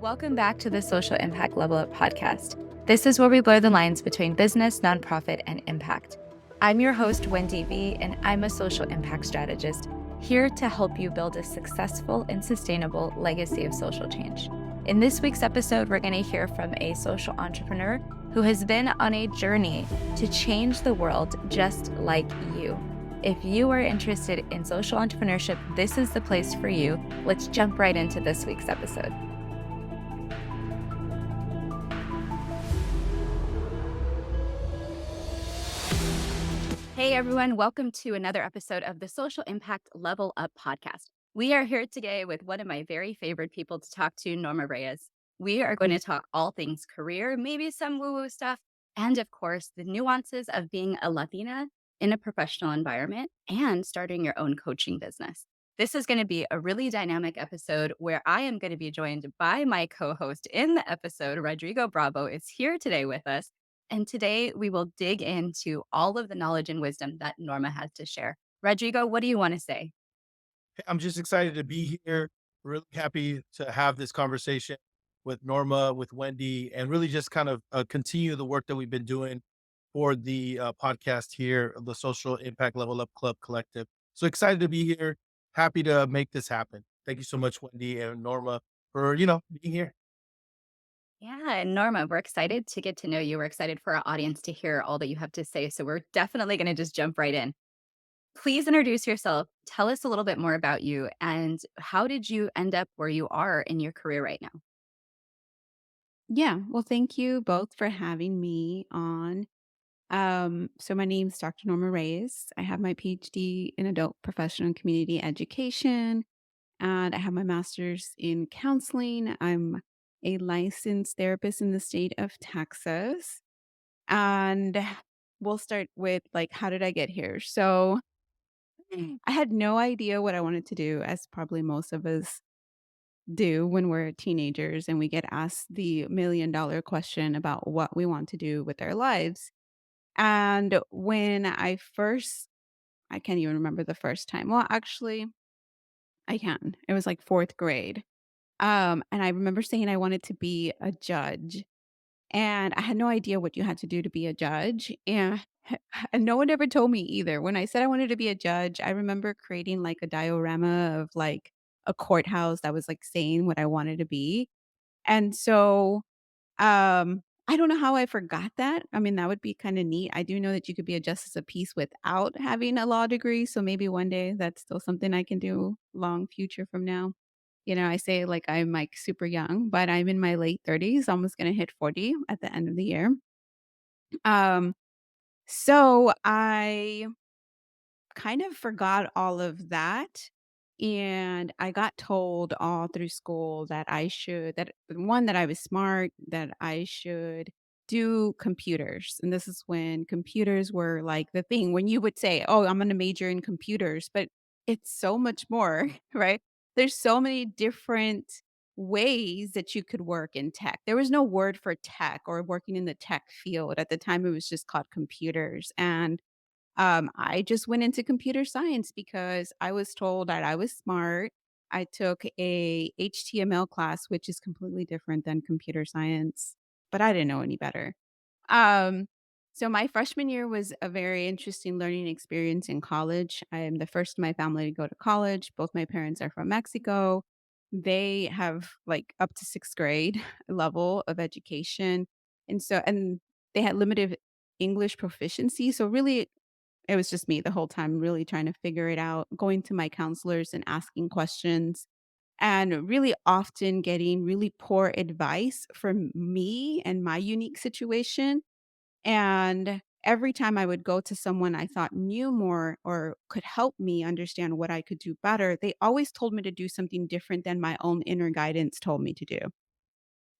Welcome back to the Social Impact Level Up podcast. This is where we blur the lines between business, nonprofit, and impact. I'm your host, Wendy V, and I'm a social impact strategist here to help you build a successful and sustainable legacy of social change. In this week's episode, we're going to hear from a social entrepreneur who has been on a journey to change the world just like you. If you are interested in social entrepreneurship, this is the place for you. Let's jump right into this week's episode. Hey everyone, welcome to another episode of the Social Impact Level Up podcast. We are here today with one of my very favorite people to talk to, Norma Reyes. We are going to talk all things career, maybe some woo-woo stuff, and of course, the nuances of being a Latina in a professional environment and starting your own coaching business. This is going to be a really dynamic episode where I am going to be joined by my co-host in the episode. Rodrigo Bravo is here today with us. And today we will dig into all of the knowledge and wisdom that Norma has to share. Rodrigo, what do you want to say? I'm just excited to be here. Really happy to have this conversation with Norma, with Wendy, and really just kind of continue the work that we've been doing for the podcast here, the Social Impact Level Up Club Collective. So excited to be here. Happy to make this happen. Thank you so much, Wendy and Norma, for being here. Yeah, and Norma, we're excited to get to know you. We're excited for our audience to hear all that you have to say. So we're definitely going to just jump right in. Please introduce yourself. Tell us a little bit more about you and how did you end up where you are in your career right now? Yeah. Well, thank you both for having me on. So my name's Dr. Norma Reyes. I have my PhD in adult professional and community education, and I have my master's in counseling. I'm a licensed therapist in the state of Texas. And we'll start with like, how did I get here? So I had no idea what I wanted to do, as probably most of us do when we're teenagers and we get asked the $1,000,000 question about what we want to do with our lives. And when I can't even remember the first time. Well, actually, I can. It was like 4th grade. And I remember saying I wanted to be a judge. And I had no idea what you had to do to be a judge. And no one ever told me either. When I said I wanted to be a judge, I remember creating like a diorama of like a courthouse that was like saying what I wanted to be. And so, I don't know how I forgot that. I mean, that would be kinda neat. I do know that you could be a justice of peace without having a law degree, so maybe one day that's still something I can do long future from now. I say like I'm, like, super young, but I'm in my late 30s, almost gonna hit 40 at the end of the year. Um, so I kind of forgot all of that, and I got told all through school that that I was smart, that I should do computers, and this is when computers were, like, the thing, when you would say, "Oh, I'm gonna major in computers," but it's so much more, right? There's so many different ways that you could work in tech. There was no word for tech or working in the tech field. At the time, it was just called computers, and I just went into computer science because I was told that I was smart. I took a HTML class, which is completely different than computer science, but I didn't know any better. Um, so my freshman year was a very interesting learning experience in college. I am the first in my family to go to college. Both my parents are from Mexico. They have like up to 6th grade level of education. And they had limited English proficiency. So really it was just me the whole time really trying to figure it out, going to my counselors and asking questions, and really often getting really poor advice from me and my unique situation. And every time I would go to someone I thought knew more or could help me understand what I could do better, they always told me to do something different than my own inner guidance told me to do.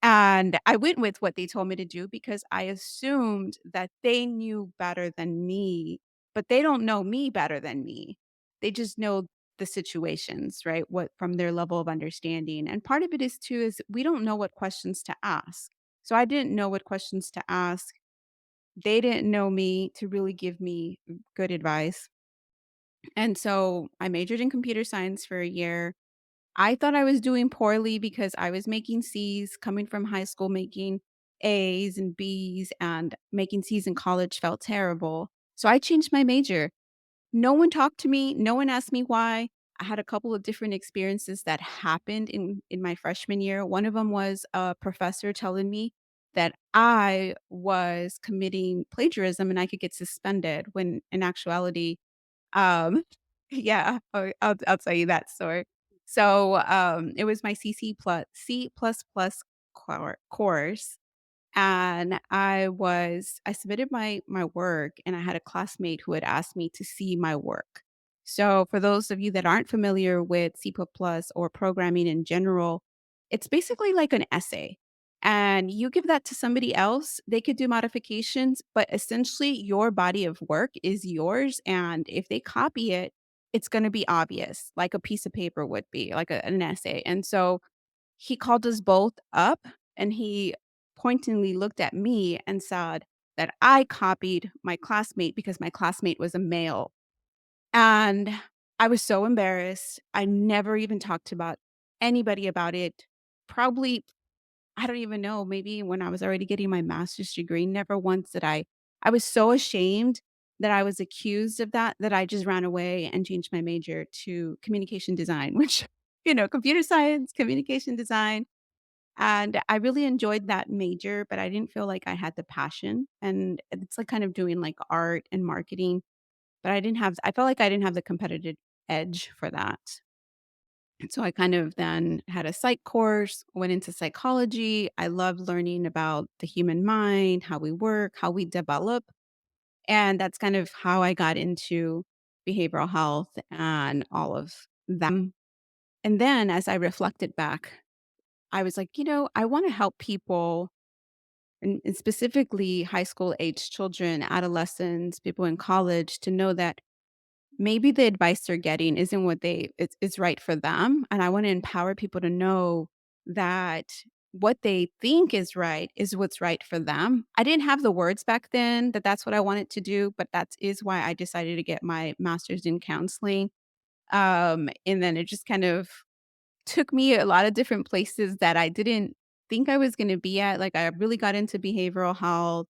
And I went with what they told me to do because I assumed that they knew better than me, but they don't know me better than me. They just know the situations, right? What from their level of understanding. And part of it is too is we don't know what questions to ask. So I didn't know what questions to ask. They didn't know me to really give me good advice. And so I majored in computer science for a year. I thought I was doing poorly because I was making C's coming from high school, making A's and B's, and making C's in college felt terrible. So I changed my major. No one talked to me, no one asked me why. I had a couple of different experiences that happened in my freshman year. One of them was a professor telling me that I was committing plagiarism and I could get suspended when in actuality, um yeah, I'll tell you that story. So, it was my C plus plus course, and I submitted my work, and I had a classmate who had asked me to see my work. So for those of you that aren't familiar with C++ or programming in general, it's basically like an essay. And you give that to somebody else, they could do modifications, but essentially your body of work is yours. And if they copy it, it's going to be obvious, like a piece of paper would be, like an essay. And so he called us both up and he pointedly looked at me and said that I copied my classmate because my classmate was a male. And I was so embarrassed. I never even talked about anybody about it. Probably, I don't even know, maybe when I was already getting my master's degree, never once did I was so ashamed that I was accused of that, that I just ran away and changed my major to communication design, which, computer science, communication design, and I really enjoyed that major, but I didn't feel like I had the passion, and it's like kind of doing like art and marketing, but I felt like I didn't have the competitive edge for that. And so I kind of then had a psych course, went into psychology. I love learning about the human mind, how we work, how we develop, and that's kind of how I got into behavioral health and all of them. And then as I reflected back, I was like, I want to help people and specifically high school age children, adolescents, people in college to know that maybe the advice they're getting isn't what it's right for them. And I want to empower people to know that what they think is right is what's right for them. I didn't have the words back then that that's what I wanted to do, but that is why I decided to get my master's in counseling. And then it just kind of took me a lot of different places that I didn't think I was gonna be at. Like, I really got into behavioral health,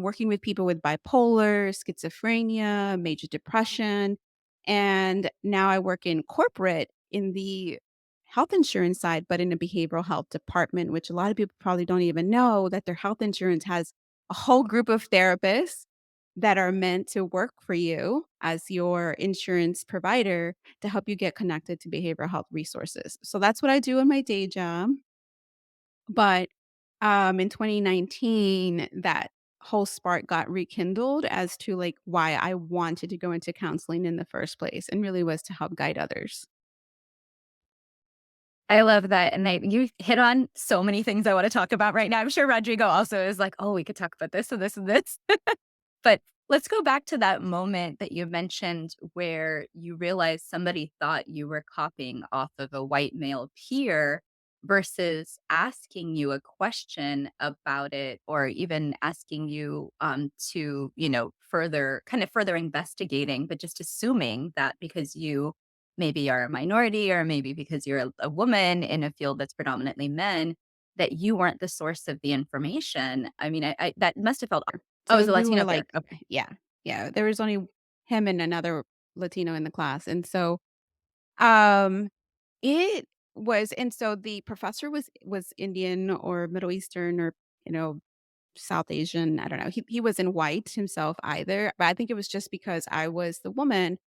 working with people with bipolar, schizophrenia, major depression, and now I work in corporate in the health insurance side, but in a behavioral health department, which a lot of people probably don't even know that their health insurance has a whole group of therapists that are meant to work for you as your insurance provider to help you get connected to behavioral health resources. So that's what I do in my day job. But in 2019, that whole spark got rekindled as to like why I wanted to go into counseling in the first place and really was to help guide others. I love that, and you hit on so many things I wanna talk about right now. I'm sure Rodrigo also is like, "Oh, we could talk about this and this and this." But let's go back to that moment that you mentioned where you realized somebody thought you were copying off of a white male peer versus asking you a question about it or even asking you to, further investigating, but just assuming that because you maybe are a minority or maybe because you're a woman in a field that's predominantly men, that you weren't the source of the information. I mean, I that must have felt Oh, it was So a we were Latino peer. like, Okay. yeah, yeah, there was only him and another Latino in the class. And so um it and so the professor was Indian or Middle Eastern or, you know, South Asian, I don't know. He wasn't white himself either, but I think it was just because I was the woman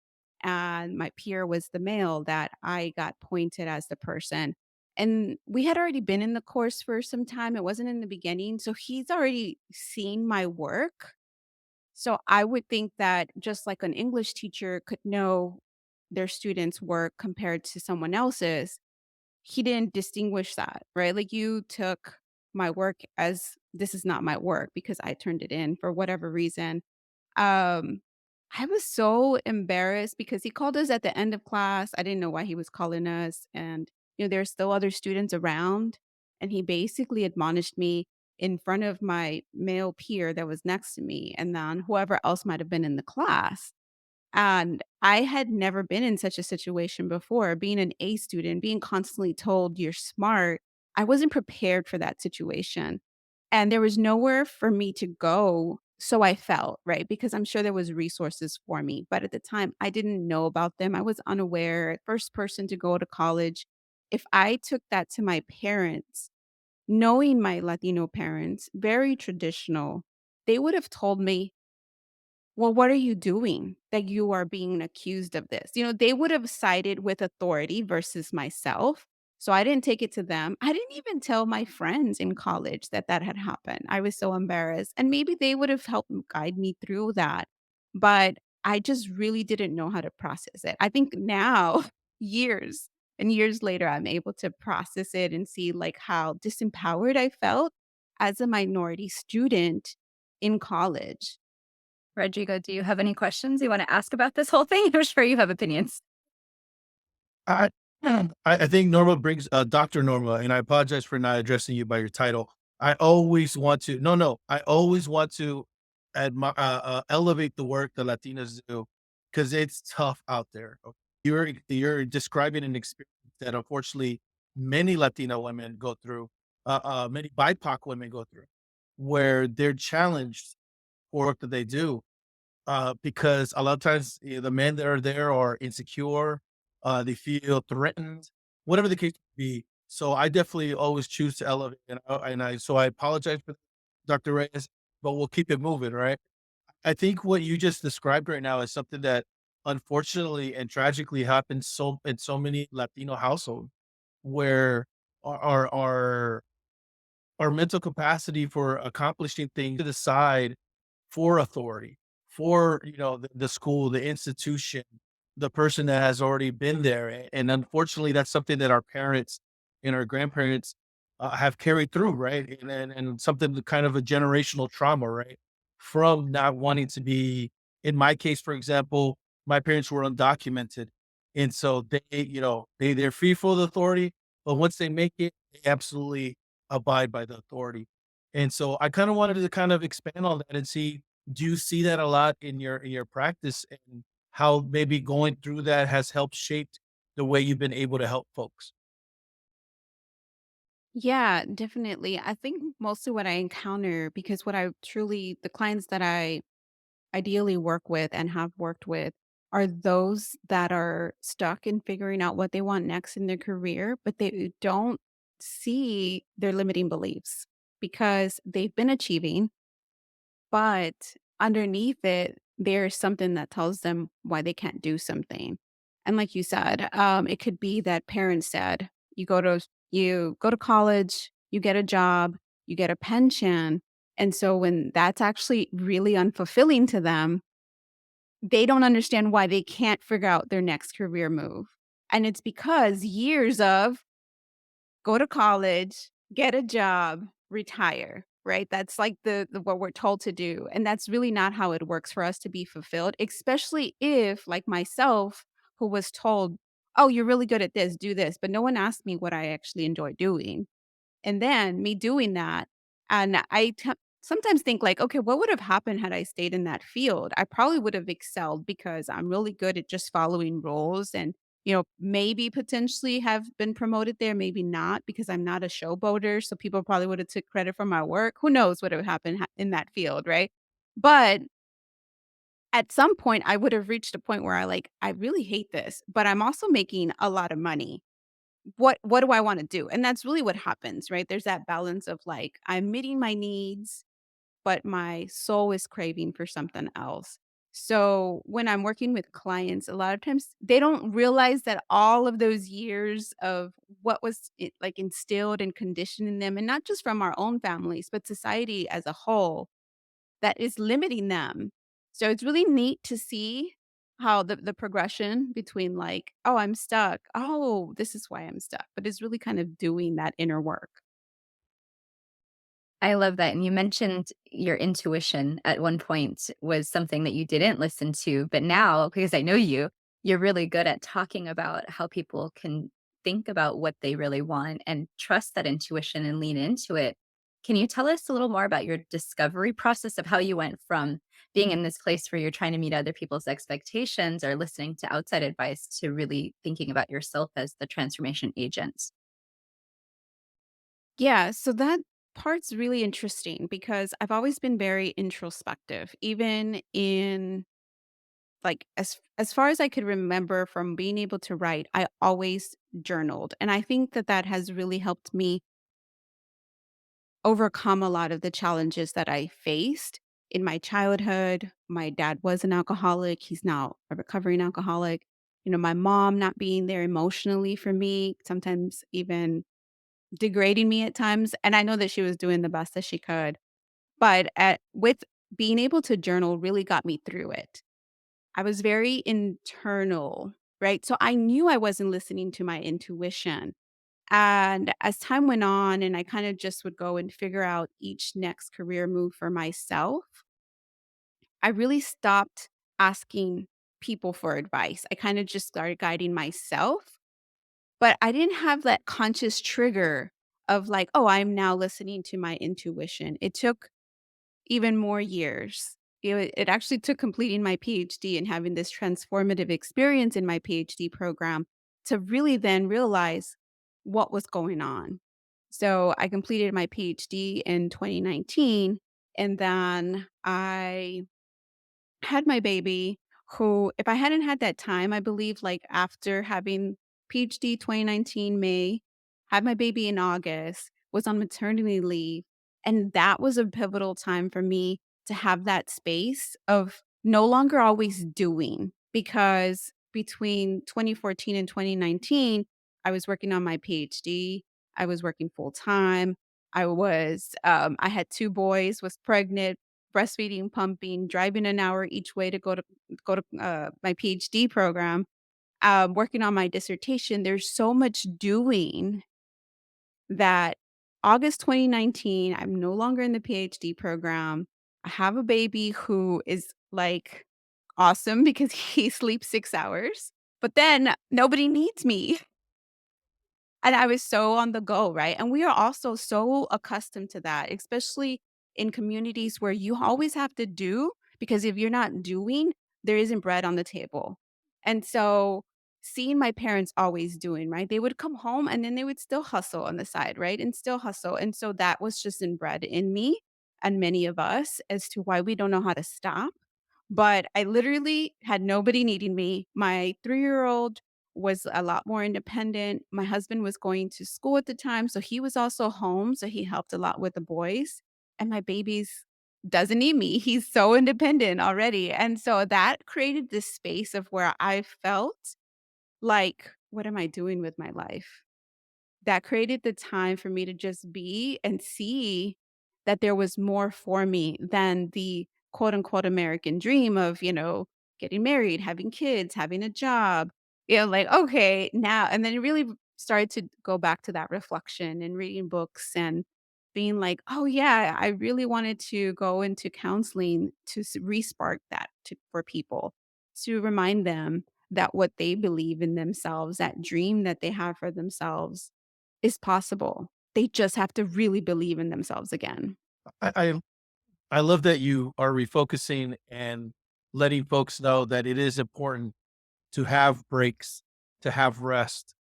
and my peer was the male that I got pointed as the person. And we had already been in the course for some time. It wasn't in the beginning. So he's already seen my work. So I would think that just like an English teacher could know their students' work compared to someone else's, he didn't distinguish that, right? Like, you took my work as this is not my work because I turned it in for whatever reason. Um, I was so embarrassed because he called us at the end of class. I didn't know why he was calling us, and, there's still other students around, and he basically admonished me in front of my male peer that was next to me, and then whoever else might have been in the class. And I had never been in such a situation before. Being an A student, being constantly told you're smart, I wasn't prepared for that situation. And there was nowhere for me to go. So I felt, right? Because I'm sure there was resources for me. But at the time, I didn't know about them. I was unaware, first person to go to college. If I took that to my parents, knowing my Latino parents, very traditional, they would have told me, well, what are you doing that you are being accused of this? They would have sided with authority versus myself. So I didn't take it to them. I didn't even tell my friends in college that that had happened. I was so embarrassed. And maybe they would have helped guide me through that. But I just really didn't know how to process it. I think now, years and years later, I'm able to process it and see like how disempowered I felt as a minority student in college. Rodrigo, do you have any questions you want to ask about this whole thing? I'm sure you have opinions. I I think Norma brings Dr. Norma, and I apologize for not addressing you by your title. I always want to no, I always want to elevate the work that Latinas do because it's tough out there. You're describing an experience that unfortunately many Latina women go through, many BIPOC women go through, where they're challenged for work that they do because a lot of times the men that are there are insecure, they feel threatened, whatever the case may be. So I definitely always choose to elevate, so I apologize for Dr. Reyes, but we'll keep it moving, right? I think what you just described right now is something that unfortunately and tragically happens in so many Latino households where our our our, our mental capacity for accomplishing things to the side for authority, for, the school, the institution, the person that has already been there, and unfortunately, that's something that our parents and our grandparents, have carried through, right? And something kind of a generational trauma, right? From not wanting to be in my case, for example, my parents were undocumented, and so they're fearful of the authority, but once they make it, they absolutely abide by the authority. And so I kinda wanted to kind of expand on that and see, do you see that a lot in your practice and how maybe going through that has helped shape the way you've been able to help folks? Yeah, definitely. I think mostly what I encounter, because the clients that I ideally work with and have worked with are those that are stuck in figuring out what they want next in their career, but they don't see their limiting beliefs because they've been achieving, but underneath it, there's something that tells them why they can't do something. And like you said, it could be that parents said, you go to college, you get a job, you get a pension. And so when that's actually really unfulfilling to them, they don't understand why they can't figure out their next career move. And it's because years of go to college, get a job, retire, right? That's like the what we're told to do, and that's really not how it works for us to be fulfilled, especially if, like myself, who was told, "Oh, you're really good at this, do this," but no one asked me what I actually enjoy doing. And then me doing that, and sometimes think like, "Okay, what would have happened had I stayed in that field?" I probably would have excelled because I'm really good at just following rules and, maybe potentially have been promoted there, maybe not because I'm not a showboater, so people probably would have took credit for my work. Who knows what would have happened in that field, right? But at some point, I would have reached a point where I really hate this, but I'm also making a lot of money. What do I wanna do? And that's really what happens, right? There's that balance of, like, I'm meeting my needs, but my soul is craving for something else. So, when I'm working with clients, a lot of times, they don't realize that all of those years of what was instilled and conditioned in them, and not just from our own families, but society as a whole, that is limiting them. So it's really neat to see how the progression between like, "Oh, I'm stuck. Oh, this is why I'm stuck." But it's really kind of doing that inner work. I love that. And you mentioned your intuition at one point was something that you didn't listen to, but now, because I know you, you're really good at talking about how people can think about what they really want and trust that intuition and lean into it. Can you tell us a little more about your discovery process of how you went from being in this place where you're trying to meet other people's expectations or listening to outside advice to really thinking about yourself as the transformation agent? Yeah, so that part's really interesting because I've always been very introspective, even in like as far as I could remember from being able to write, I always journaled. And I think that that has really helped me overcome a lot of the challenges that I faced in my childhood. My dad was an alcoholic, he's now a recovering alcoholic. My mom not being there emotionally for me, sometimes even degrading me at times, and I know that she was doing the best that she could, but at with being able to journal really got me through it. I was very internal, right? So I knew I wasn't listening to my intuition. And as time went on and I kind of just would go and figure out each next career move for myself, I really stopped asking people for advice. I kind of just started guiding myself, but I didn't have that conscious trigger of like, "Oh, I'm now listening to my intuition." It took even more years. It actually took completing my PhD and having this transformative experience in my PhD program to really then realize what was going on. So, I completed my PhD in 2019, and then I had my baby, who if I hadn't had that time, I believe, like, after having PhD 2019 May, had my baby in August, was on maternity leave, and that was a pivotal time for me to have that space of no longer always doing, because between 2014 and 2019, I was working on my PhD, I was working full time, I had 2 boys, was pregnant, breastfeeding, pumping, driving an hour each way to go to my PhD program, working on my dissertation. There's so much doing that August 2019, I'm no longer in the PhD program. I have a baby who is like awesome because he sleeps 6 hours, but then nobody needs me. And I was so on the go, right? And we are also so accustomed to that, especially in communities where you always have to do, because if you're not doing, there isn't bread on the table. And so seeing my parents always doing, right? They would come home and then they would still hustle on the side, right? And still hustle. And so that was just inbred in me and many of us as to why we don't know how to stop. But I literally had nobody needing me. My 3-year-old was a lot more independent. My husband was going to school at the time, so he was also home, so he helped a lot with the boys, and my baby's doesn't need me. He's so independent already, and so that created this space of where I felt like, "What am I doing with my life?" That created the time for me to just be and see that there was more for me than the quote unquote American dream of, getting married, having kids, having a job. Like, okay, now, and then it really started to go back to that reflection and reading books and being like, oh, yeah, I really wanted to go into counseling to respark that for people, to remind them that what they believe in themselves, that dream that they have for themselves, is possible. They just have to really believe in themselves again. I I I love that you are refocusing and letting folks know that it is important to have breaks, to have rest.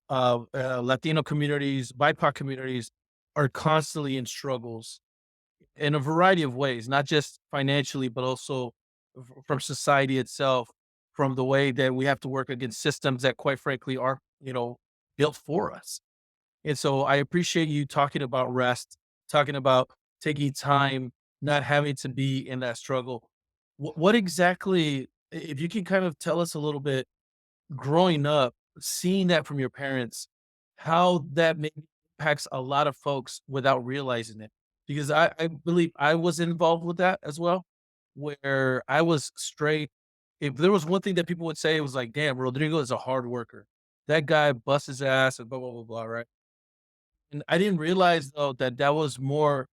Latino communities, BIPOC communities are constantly in struggles in a variety of ways, not just financially, but also from society itself, from the way that we have to work against systems that, quite frankly, are built for us. And so I appreciate you talking about rest, talking about taking time, not having to be in that struggle. What exactly, if you can kind of tell us a little bit, growing up, seeing that from your parents, how that maybe impacts a lot of folks without realizing it. Because I believe I was involved with that as well, where I was straight. If there was one thing that people would say, it was like, damn, Rodrigo is a hard worker. That guy busts his ass and blah, blah, blah, blah, right? And I didn't realize though that that was more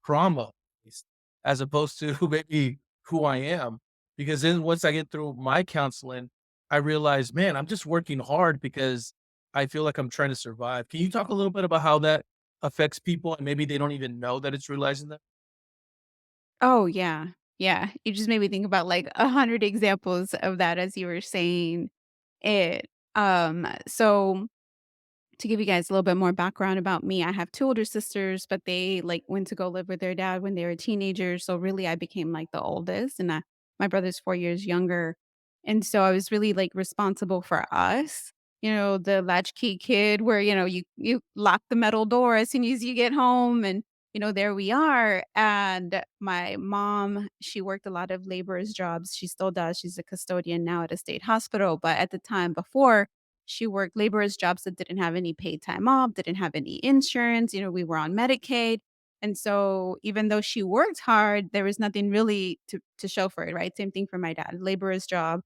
trauma based as opposed to maybe who I am. Because then once I get through my counseling, I realize, man, I'm just working hard because I feel like I'm trying to survive. Can you talk a little bit about how that affects people and maybe they don't even know that it's realizing that? Oh, yeah. Yeah. You just made me think about, like, 100 examples of that as you were saying it. So to give you guys a little bit more background about me, I have 2 older sisters, but they, like, went to go live with their dad when they were teenagers, so really I became, like, the oldest, and, my brother's 4 years younger, and so I was really, like, responsible for us, the latchkey kid where, you lock the metal door as soon as you get home and, there we are, and my mom, she worked a lot of laborers jobs, she still does, she's a custodian now at a state hospital, but at the time before she worked laborers jobs that didn't have any paid time off, didn't have any insurance, we were on Medicaid. And so even though she worked hard, there was nothing really to show for it, right? Same thing for my dad, laborer's job,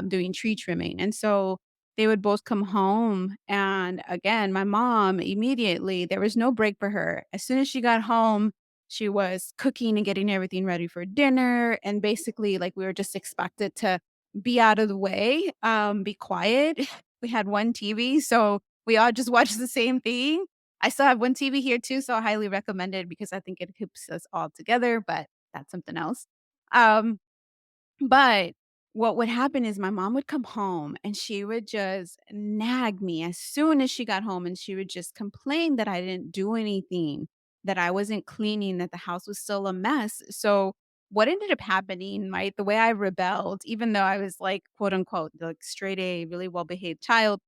doing tree trimming. And so they would both come home. And again, my mom immediately, there was no break for her. As soon as she got home, she was cooking and getting everything ready for dinner. And basically, like we were just expected to be out of the way, be quiet. We had one TV, so we all just watched the same thing. I still have one TV here too, so I highly recommend it because I think it keeps us all together, but that's something else. Um, but what would happen is my mom would come home and she would just nag me as soon as she got home, and she would just complain that I didn't do anything, that I wasn't cleaning, that the house was still a mess. So what ended up happening, right? The way I rebelled, even though I was like, quote unquote, like straight A, really well behaved child,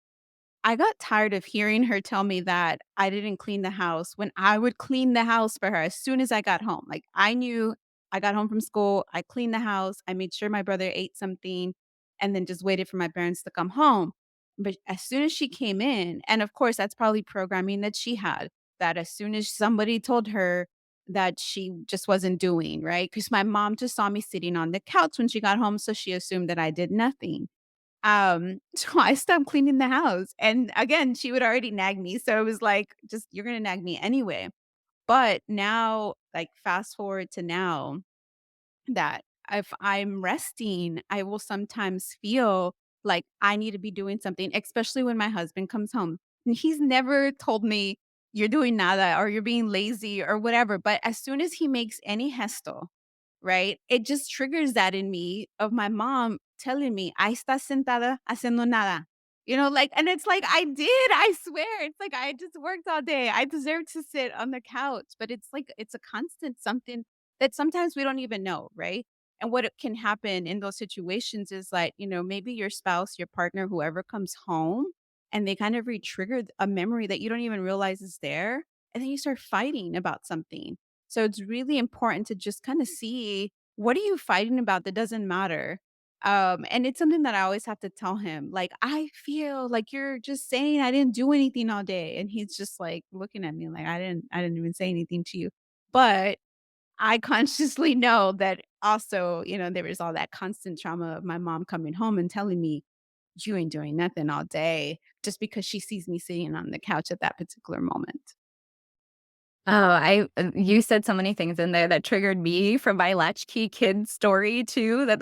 I got tired of hearing her tell me that I didn't clean the house when I would clean the house for her as soon as I got home. Like, I knew I got home from school, I cleaned the house, I made sure my brother ate something, and then just waited for my parents to come home. But as soon as she came in, and of course, that's probably programming that she had, that as soon as somebody told her that she just wasn't doing, right? Because my mom just saw me sitting on the couch when she got home, so she assumed that I did nothing. So I stopped cleaning the house, and again, she would already nag me, so it was like, "Just you're gonna nag me anyway." But now, like, fast forward to now, that if I'm resting, I will sometimes feel like I need to be doing something, especially when my husband comes home. And he's never told me, "You're doing nada," or "You're being lazy," or whatever, but as soon as he makes any gesto, right? It just triggers that in me of my mom telling me, "Ahí estás sentada haciendo nada." Like, and it's like, I did, I swear. It's like, I just worked all day. I deserve to sit on the couch, but it's like, it's a constant something that sometimes we don't even know, right? And what it can happen in those situations is like, maybe your spouse, your partner, whoever comes home and they kind of re-trigger a memory that you don't even realize is there. And then you start fighting about something. So it's really important to just kind of see, what are you fighting about that doesn't matter? And it's something that I always have to tell him. Like, I feel like you're just saying I didn't do anything all day. And he's just like looking at me like, I didn't even say anything to you. But I consciously know that also, there was all that constant trauma of my mom coming home and telling me, "You ain't doing nothing all day," just because she sees me sitting on the couch at that particular moment. Oh, you said so many things in there that triggered me from my latchkey kid story too, that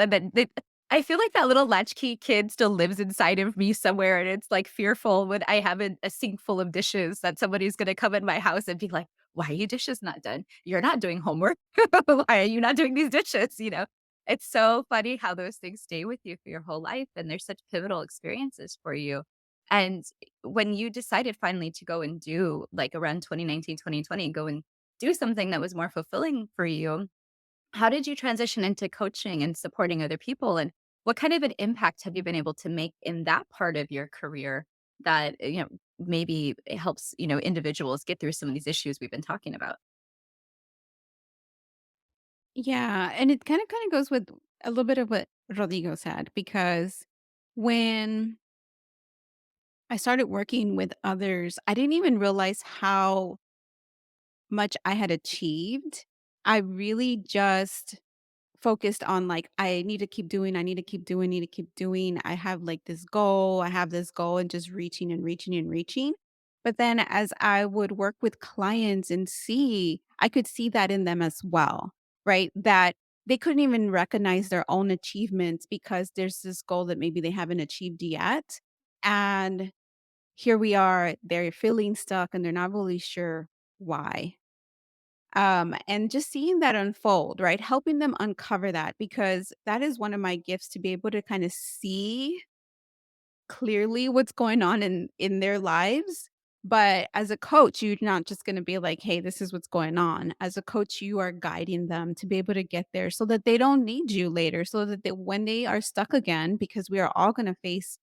I feel like that little latchkey kid still lives inside of me somewhere, and it's, like, fearful when I have a sink full of dishes that somebody's gonna come in my house and be like, "Why are your dishes not done? You're not doing homework. Why are you not doing these dishes?" It's so funny how those things stay with you for your whole life, and they're such pivotal experiences for you. And when you decided finally to go and do, like, around 2019, 2020, go and do something that was more fulfilling for you, how did you transition into coaching and supporting other people? And what kind of an impact have you been able to make in that part of your career that, maybe it helps, individuals get through some of these issues we've been talking about? Yeah, and it kinda goes with a little bit of what Rodrigo said, because when I started working with others, I didn't even realize how much I had achieved. I really just focused on, like, I need to keep doing, I need to keep doing, need to keep doing. I have, like, this goal, I have this goal, and just reaching and reaching and reaching. But then as I would work with clients and see, I could see that in them as well, right? That they couldn't even recognize their own achievements because there's this goal that maybe they haven't achieved yet. And here we are, they're feeling stuck and they're not really sure why. And just seeing that unfold, right? Helping them uncover that because that is one of my gifts to be able to kind of see clearly what's going on in their lives. But as a coach, you're not just going to be like, "Hey, this is what's going on." As a coach, you are guiding them to be able to get there so that they don't need you later, so that when they are stuck again, because we are all going to face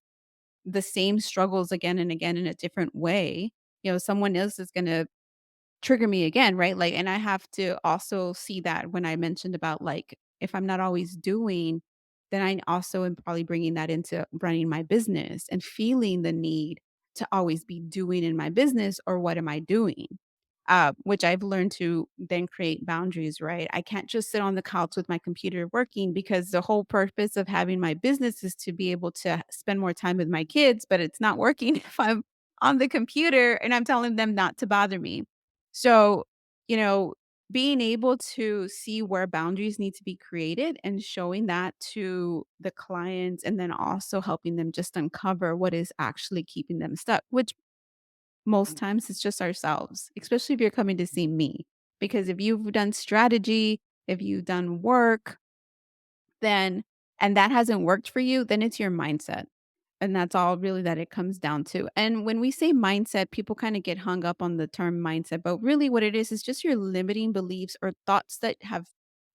the same struggles again and again in a different way. Someone else is going to trigger me again, right? Like, and I have to also see that when I mentioned about like, if I'm not always doing, then I also am probably bringing that into running my business and feeling the need to always be doing in my business or what am I doing? Which I've learned to then create boundaries, right? I can't just sit on the couch with my computer working because the whole purpose of having my business is to be able to spend more time with my kids, but it's not working if I'm on the computer and I'm telling them not to bother me. So, you know, being able to see where boundaries need to be created and showing that to the clients and then also helping them just uncover what is actually keeping them stuck, which most times it's just ourselves, especially if you're coming to see me. Because if you've done strategy, if you've done work, then and that hasn't worked for you, then it's your mindset. And that's all really that it comes down to. And when we say mindset, people kind of get hung up on the term mindset, but really what it is just your limiting beliefs or thoughts that have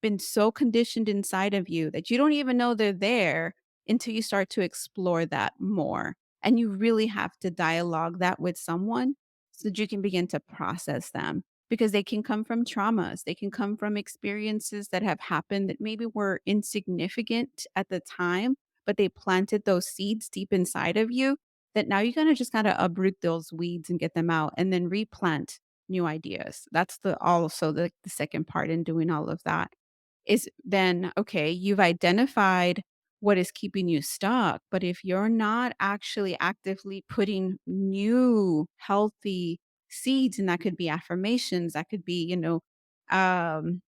been so conditioned inside of you that you don't even know they're there until you start to explore that more. And you really have to dialogue that with someone so that you can begin to process them because they can come from traumas. They can come from experiences that have happened that maybe were insignificant at the time, but they planted those seeds deep inside of you that now you kind of just gotta uproot those weeds and get them out and then replant new ideas. That's the second part in doing all of that is then, okay, you've identified what is keeping you stuck. But if you're not actually actively putting new healthy seeds, and that could be affirmations, that could be, um,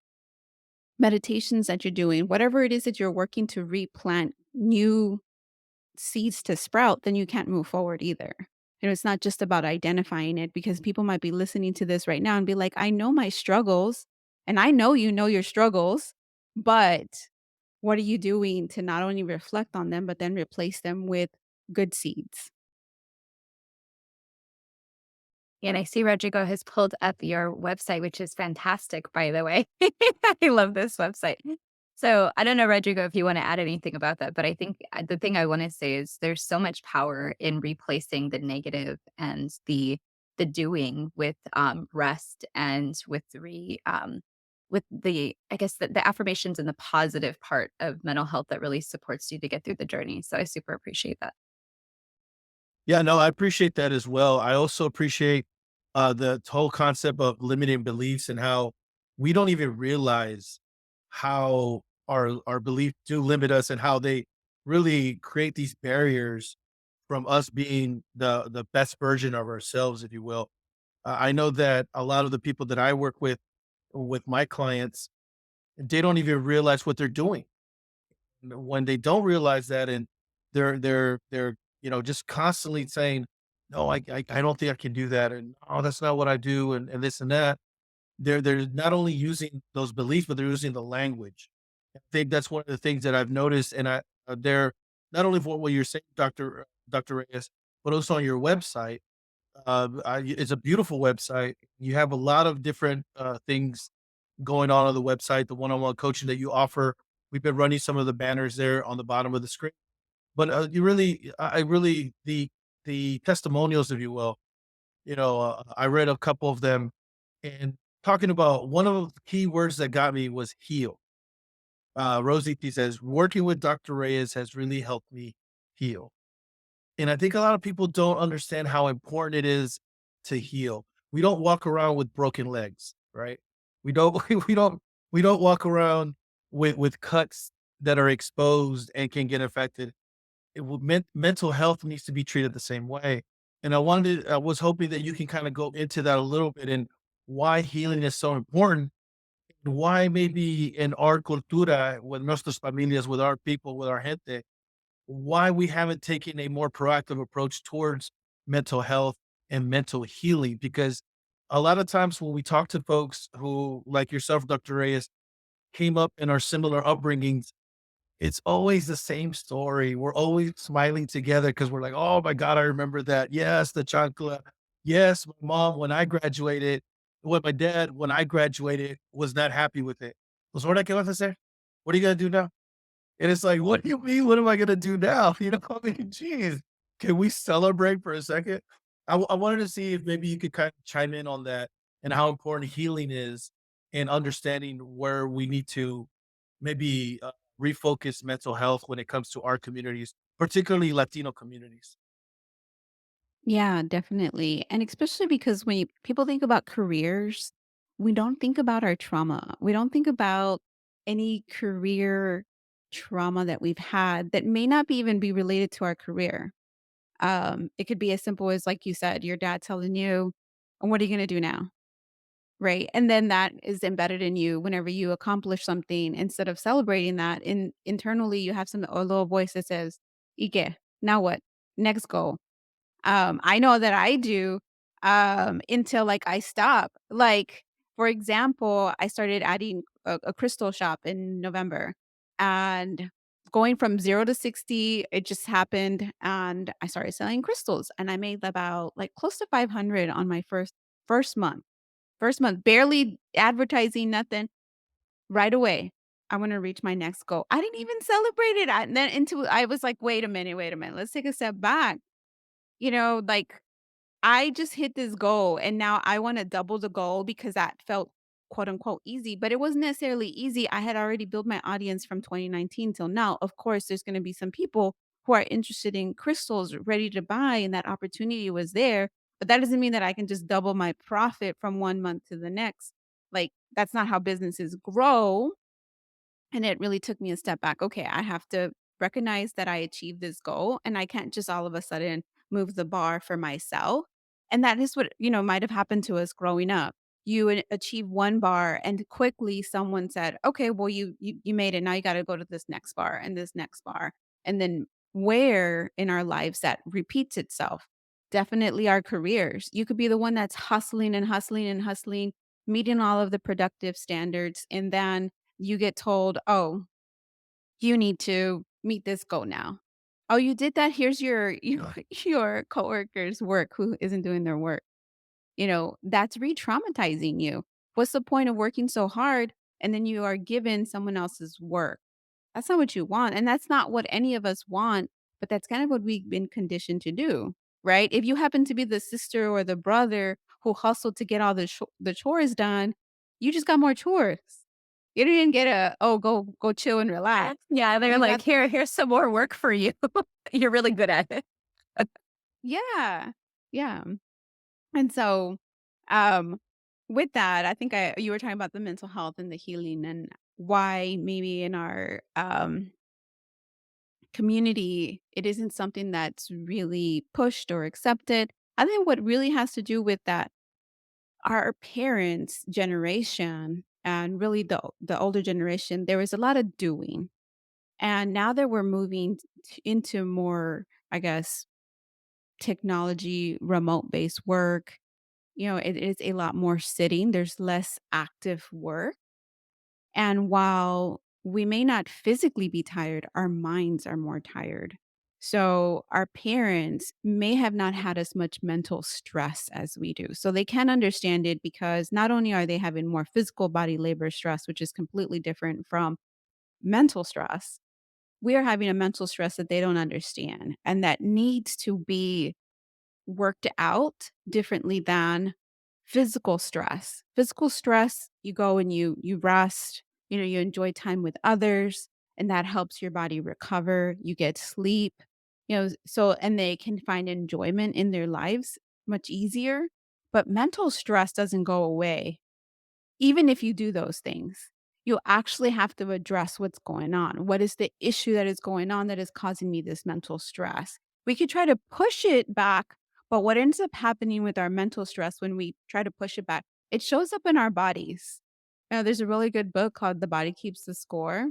meditations that you're doing, whatever it is that you're working to replant new seeds to sprout, then you can't move forward either. It's not just about identifying it because people might be listening to this right now and be like, I know my struggles, and I know you know your struggles, but what are you doing to not only reflect on them, but then replace them with good seeds? And I see Rodrigo has pulled up your website, which is fantastic, by the way. I love this website. So I don't know, Rodrigo, if you want to add anything about that, but I think the thing I want to say is there's so much power in replacing the negative and the doing with rest and with the I guess the affirmations and the positive part of mental health that really supports you to get through the journey. So I super appreciate that. Yeah, no, I appreciate that as well. I also appreciate the whole concept of limiting beliefs and how we don't even realize how our beliefs do limit us and how they really create these barriers from us being the best version of ourselves, if you will. I know that a lot of the people that I work with my clients, they don't even realize what they're doing when they don't realize that and they're just constantly saying no I don't think I can do that and oh that's not what I do and this and that they're not only using those beliefs but they're using the language. I think that's one of the things that I've noticed and they're not only for what you're saying Dr. Reyes but also on your website. It's a beautiful website. You have a lot of different things going on the website, the one-on-one coaching that you offer. We've been running some of the banners there on the bottom of the screen. But you really, I really, the testimonials, if you will, I read a couple of them and talking about one of the key words that got me was heal. Rosie T says, working with Dr. Reyes has really helped me heal. And I think a lot of people don't understand how important it is to heal. We don't walk around with broken legs, right? We don't we don't we don't walk around with cuts that are exposed and can get infected. Mental health needs to be treated the same way. And I was hoping that you can kind of go into that a little bit and why healing is so important and why maybe in our cultura, with nuestras familias, with our people, with our gente, why we haven't taken a more proactive approach towards mental health and mental healing because a lot of times when we talk to folks who, like yourself, Dr. Reyes, came up in our similar upbringings, it's always the same story. We're always smiling together because we're like, "Oh my god, I remember that. Yes, the chancla. Yes, my mom when I graduated, when my dad when I graduated was not happy with it. Pues ahora qué vas a hacer? What are you gonna do now?" And it's like, "What do you mean? What am I gonna do now?" You know, I mean, geez, can we celebrate for a second? I wanted to see if maybe you could kind of chime in on that and how important healing is and understanding where we need to maybe refocus mental health when it comes to our communities, particularly Latino communities. Yeah, definitely. And especially because when people think about careers, we don't think about our trauma. We don't think about any career trauma that we've had that may not be even be related to our career. It could be as simple as, like you said, your dad telling you, "And what are you going to do now?" Right. And then that is embedded in you whenever you accomplish something. Instead of celebrating that, internally, you have a little voice that says, "Ike, now what? Next goal." I know that I do, until, like, I stop. Like, for example, I started adding a crystal shop in November, and going from 0 to 60, it just happened, and I started selling crystals, and I made about, like, close to 500 on my first month. First month, barely advertising, nothing. Right away, I wanna reach my next goal. I didn't even celebrate it, and then into I was like, wait a minute, let's take a step back." Like, I just hit this goal and now I wanna double the goal because that felt quote unquote easy, but it wasn't necessarily easy. I had already built my audience from 2019 till now. Of course, there's gonna be some people who are interested in crystals, ready to buy, and that opportunity was there, but that doesn't mean that I can just double my profit from 1 month to the next. Like, that's not how businesses grow. And it really took me a step back. Okay, I have to recognize that I achieved this goal and I can't just all of a sudden move the bar for myself. And that is what, might have happened to us growing up. You achieve one bar and quickly someone said, "Okay, well you made it. Now you got to go to this next bar and this next bar." And then where in our lives that repeats itself? Definitely our careers. You could be the one that's hustling and hustling and hustling, meeting all of the productive standards, and then you get told, "Oh, you need to meet this goal now." "Oh, you did that? Here's your coworker's work who isn't doing their work." That's re-traumatizing you. What's the point of working so hard and then you are given someone else's work? That's not what you want, and that's not what any of us want, but that's kind of what we've been conditioned to do, right? If you happen to be the sister or the brother who hustled to get all the chores done, you just got more chores. You didn't get "Oh, go chill and relax." Yeah, they're You like, got Here's some more work for you. You're really good at it." Yeah. Yeah. And so, um, with that, I think you were talking about the mental health and the healing and why maybe in our, community, it isn't something that's really pushed or accepted. I think what really has to do with that, our parents' generation and really the older generation, there was a lot of doing. And now that we're moving into more, I guess, technology, remote based work, it is a lot more sitting. There's less active work. And while we may not physically be tired, our minds are more tired. So our parents may have not had as much mental stress as we do. So they can understand it because not only are they having more physical body labor stress, which is completely different from mental stress, we are having a mental stress that they don't understand and that needs to be worked out differently than physical stress. Physical stress, you go and you rest, you enjoy time with others, and that helps your body recover. You get sleep, so and they can find enjoyment in their lives much easier. But mental stress doesn't go away even if you do those things. You actually have to address what's going on. What is the issue that is going on that is causing me this mental stress? We could try to push it back, but what ends up happening with our mental stress when we try to push it back, it shows up in our bodies. There's a really good book called The Body Keeps the Score.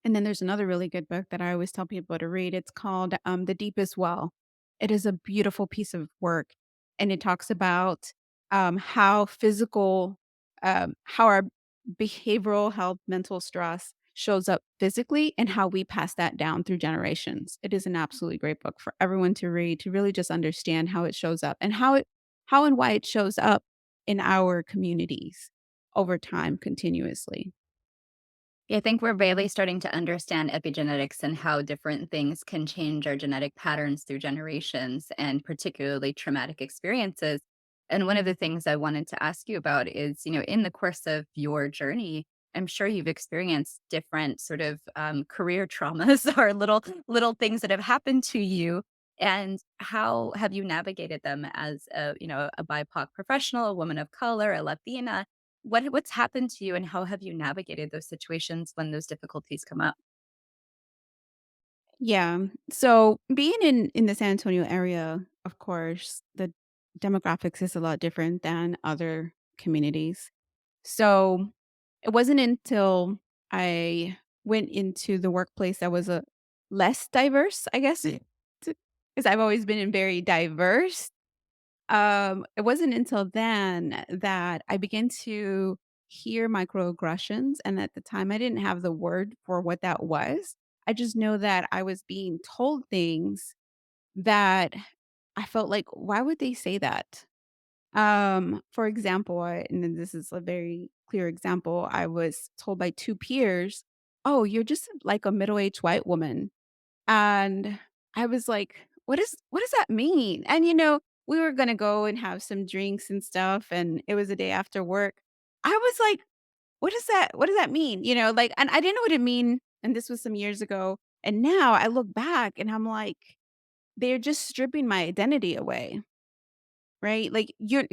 And then there's another really good book that I always tell people to read. It's called The Deepest Well. It is a beautiful piece of work. And it talks about how physical, how our behavioral health, mental stress shows up physically, and how we pass that down through generations. It is an absolutely great book for everyone to read to really just understand how it shows up and how and why it shows up in our communities over time continuously. Yeah, I think we're barely starting to understand epigenetics and how different things can change our genetic patterns through generations and particularly traumatic experiences. And one of the things I wanted to ask you about is, in the course of your journey, I'm sure you've experienced different sort of career traumas or little things that have happened to you. And how have you navigated them as a BIPOC professional, a woman of color, a Latina? What's happened to you, and how have you navigated those situations when those difficulties come up? Yeah. So being in the San Antonio area, of course, the demographics is a lot different than other communities. So it wasn't until I went into the workplace that was a less diverse, I guess, because I've always been in very diverse. It wasn't until then that I began to hear microaggressions, and at the time, I didn't have the word for what that was. I just know that I was being told things that I felt like, "Why would they say that?" For example, and then this is a very clear example, I was told by 2 peers, "Oh, you're just like a middle-aged white woman." And I was like, what does that mean?" And, we were gonna go and have some drinks and stuff, and it was a day after work. I was like, what does that mean?" Like, and I didn't know what it mean, and this was some years ago. And now I look back and I'm like, they're just stripping my identity away, right? Like, you're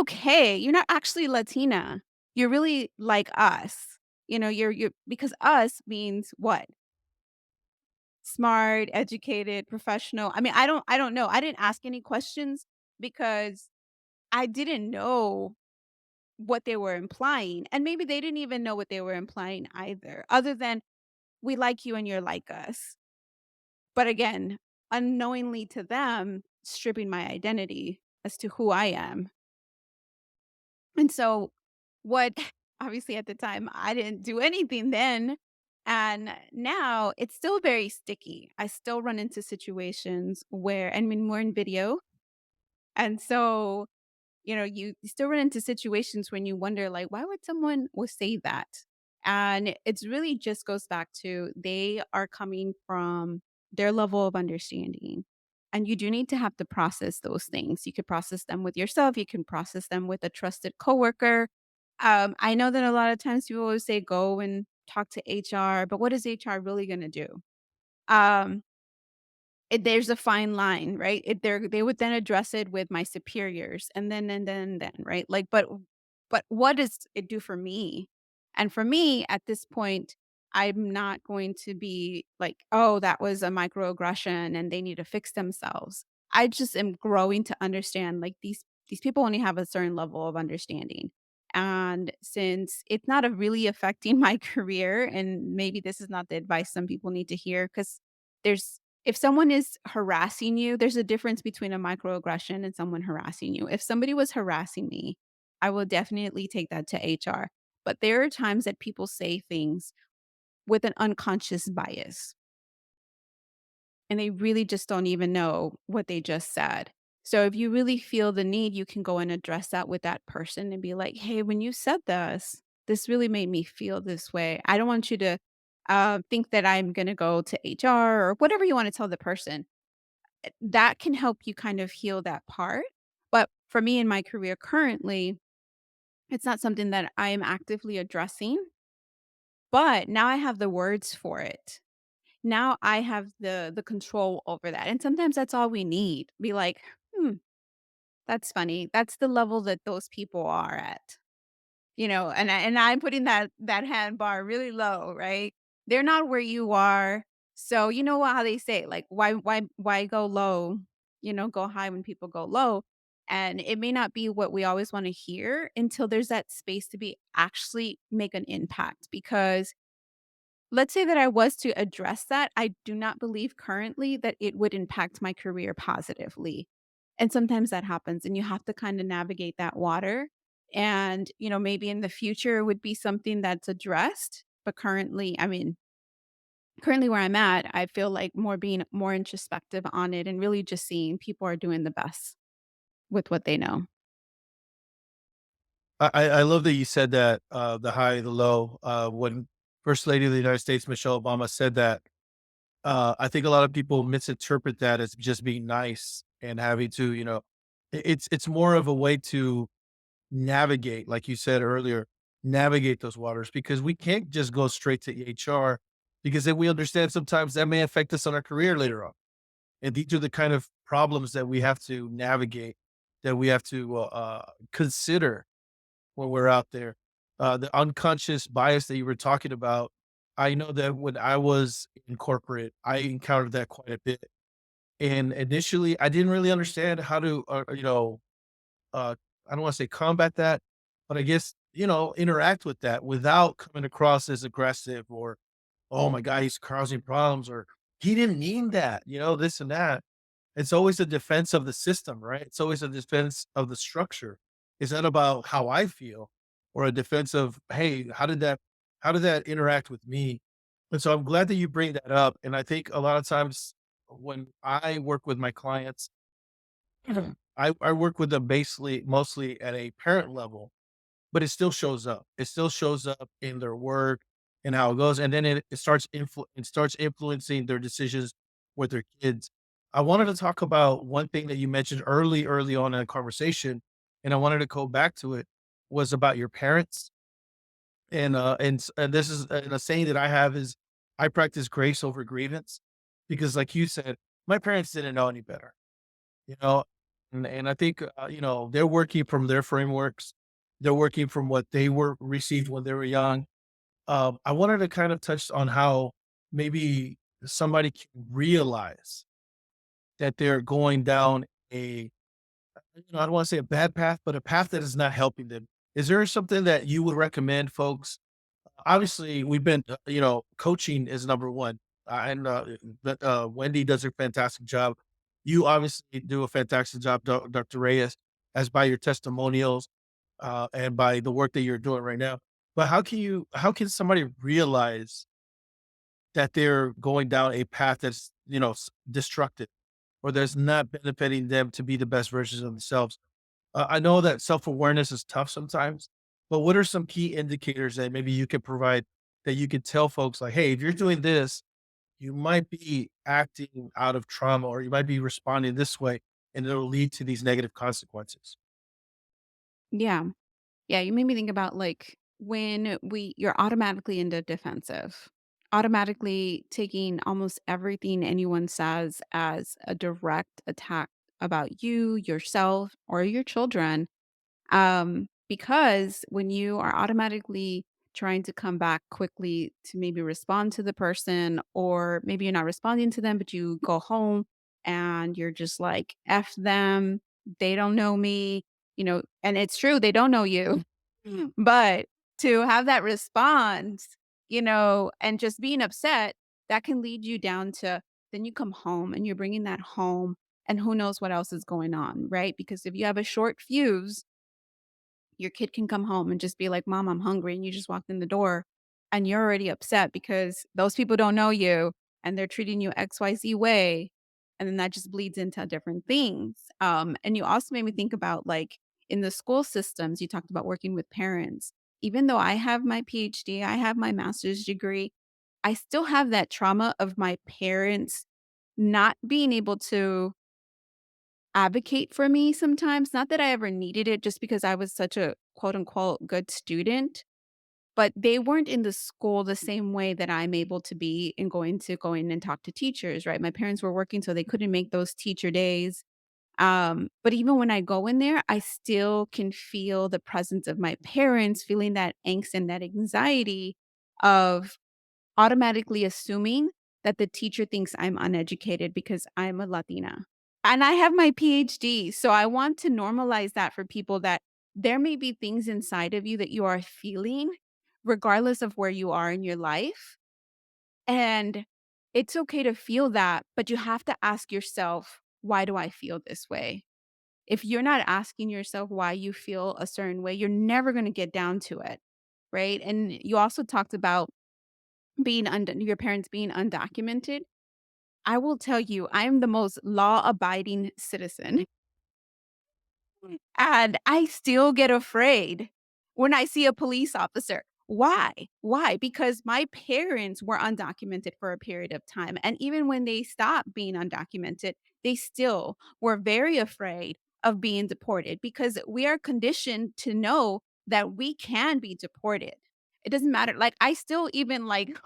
okay. You're not actually Latina. You're really like us. You're because us means what? Smart, educated, professional. I mean, I don't know. I didn't ask any questions because I didn't know what they were implying, and maybe they didn't even know what they were implying either, other than, "We like you and you're like us." But again, unknowingly to them, stripping my identity as to who I am. And so what obviously at the time, I didn't do anything then, and now it's still very sticky. I still run into situations where, I mean, we're in video, and so, you still run into situations when you wonder, like, why would say that? And it's really just goes back to they are coming from their level of understanding. And you do need to have to process those things. You could process them with yourself, you can process them with a trusted coworker. I know that a lot of times people always say go and talk to HR, but what is HR really going to do? Um, there's a fine line, right? They would then address it with my superiors, and then, right? Like, but what does it do for me? And for me, at this point, I'm not going to be like, "Oh, that was a microaggression and they need to fix themselves." I just am growing to understand, like, these people only have a certain level of understanding. And since it's not a really affecting my career, and maybe this is not the advice some people need to hear, because there's if someone is harassing you, there's a difference between a microaggression and someone harassing you. If somebody was harassing me, I will definitely take that to HR. But there are times that people say things with an unconscious bias, and they really just don't even know what they just said. So if you really feel the need, you can go and address that with that person and be like, "Hey, when you said this really made me feel this way. I don't want you to think that I'm going to go to HR," or whatever you want to tell the person. That can help you kind of heal that part. But for me in my career currently, it's not something that I am actively addressing, but now I have the words for it. Now I have the control over that. And sometimes that's all we need. Be like, "Hmm, that's funny. That's the level that those people are at." And I'm putting that hand bar really low, right? They're not where you are. So you know how they say, like, why go low? Go high when people go low. And it may not be what we always want to hear until there's that space to be actually make an impact. Because let's say that I was to address that, I do not believe currently that it would impact my career positively. And sometimes that happens and you have to kind of navigate that water. And, maybe in the future would be something that's addressed. But currently, I mean, currently where I'm at, I feel like more being more introspective on it and really just seeing people are doing the best with what they know. I love that you said that, the high, the low, when First Lady of the United States, Michelle Obama said that, I think a lot of people misinterpret that as just being nice and having to, it's more of a way to navigate, like you said earlier, navigate those waters because we can't just go straight to HR because then we understand sometimes that may affect us on our career later on. And these are the kind of problems that we have to navigate, that we have to consider when we're out there. The unconscious bias that you were talking about, I know that when I was in corporate, I encountered that quite a bit. And initially, I didn't really understand how to, I don't want to say combat that, but I guess, interact with that without coming across as aggressive or, oh my God, he's causing problems or he didn't mean that, this and that. It's always a defense of the system, right? It's always a defense of the structure. It's not about how I feel or a defense of, hey, how did that interact with me? And so I'm glad that you bring that up. And I think a lot of times when I work with my clients, I work with them basically mostly at a parent level, but it still shows up. It still shows up in their work and how it goes, and then it starts influencing their decisions with their kids. I wanted to talk about one thing that you mentioned early on in the conversation, and I wanted to go back to it, was about your parents. And this is and a saying that I have is, I practice grace over grievance, because like you said, my parents didn't know any better, you know, and I think, they're working from their frameworks. They're working from what they were received when they were young. I wanted to kind of touch on how maybe somebody can realize that they're going down I don't want to say a bad path, but a path that is not helping them. Is there something that you would recommend folks? Obviously, we've been, coaching is number one, but Wendy does a fantastic job. You obviously do a fantastic job, Dr. Reyes, as by your testimonials, and by the work that you're doing right now. But how can somebody realize that they're going down a path that's, destructive or that's not benefiting them to be the best versions of themselves? I know that self-awareness is tough sometimes, but what are some key indicators that maybe you could provide that you could tell folks like, "Hey, if you're doing this, you might be acting out of trauma or you might be responding this way, and it'll lead to these negative consequences." Yeah. Yeah, you made me think about like when you're automatically into defensive, automatically taking almost everything anyone says as a direct attack about you, yourself, or your children. Because when you are automatically trying to come back quickly to maybe respond to the person, or maybe you're not responding to them, but you go home and you're just like, F them, they don't know me, and it's true, they don't know you. But to have that response, and just being upset, that can lead you down to then you come home and you're bringing that home and who knows what else is going on, right? Because if you have a short fuse, your kid can come home and just be like, "Mom, I'm hungry." And you just walked in the door and you're already upset because those people don't know you and they're treating you XYZ way. And then that just bleeds into different things. And you also made me think about like in the school systems, you talked about working with parents. Even though I have my PhD, I have my master's degree, I still have that trauma of my parents not being able to advocate for me sometimes. Not that I ever needed it just because I was such a quote unquote good student, but they weren't in the school the same way that I'm able to be in going and talk to teachers, right? My parents were working, so they couldn't make those teacher days. But even when I go in there, I still can feel the presence of my parents feeling that angst and that anxiety of automatically assuming that the teacher thinks I'm uneducated because I'm a Latina. And I have my PhD. So I want to normalize that for people that there may be things inside of you that you are feeling, regardless of where you are in your life. And it's okay to feel that, but you have to ask yourself, why do I feel this way? If you're not asking yourself why you feel a certain way, you're never going to get down to it. Right. And you also talked about your parents being undocumented. I will tell you, I am the most law abiding citizen. And I still get afraid when I see a police officer. Why? Why? Because my parents were undocumented for a period of time. And even when they stopped being undocumented, they still were very afraid of being deported because we are conditioned to know that we can be deported. It doesn't matter. Like, I still even like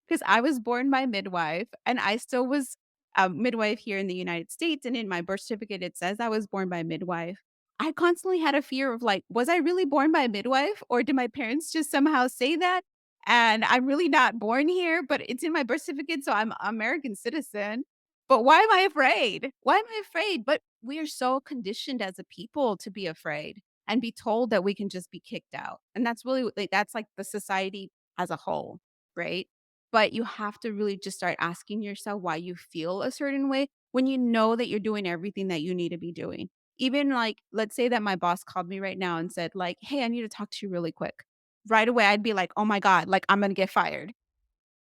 'cause I was born by midwife, and I still was a midwife here in the United States, and in my birth certificate, it says I was born by midwife. I constantly had a fear of, like, was I really born by a midwife, or did my parents just somehow say that, and I'm really not born here, but it's in my birth certificate, so I'm American citizen. But why am I afraid? Why am I afraid? But we are so conditioned as a people to be afraid and be told that we can just be kicked out, and that's really, like, that's, like, the society as a whole, right? But you have to really just start asking yourself why you feel a certain way when you know that you're doing everything that you need to be doing. Even like, let's say that my boss called me right now and said, like, hey, I need to talk to you really quick. Right away, I'd be like, oh my God, like I'm going to get fired.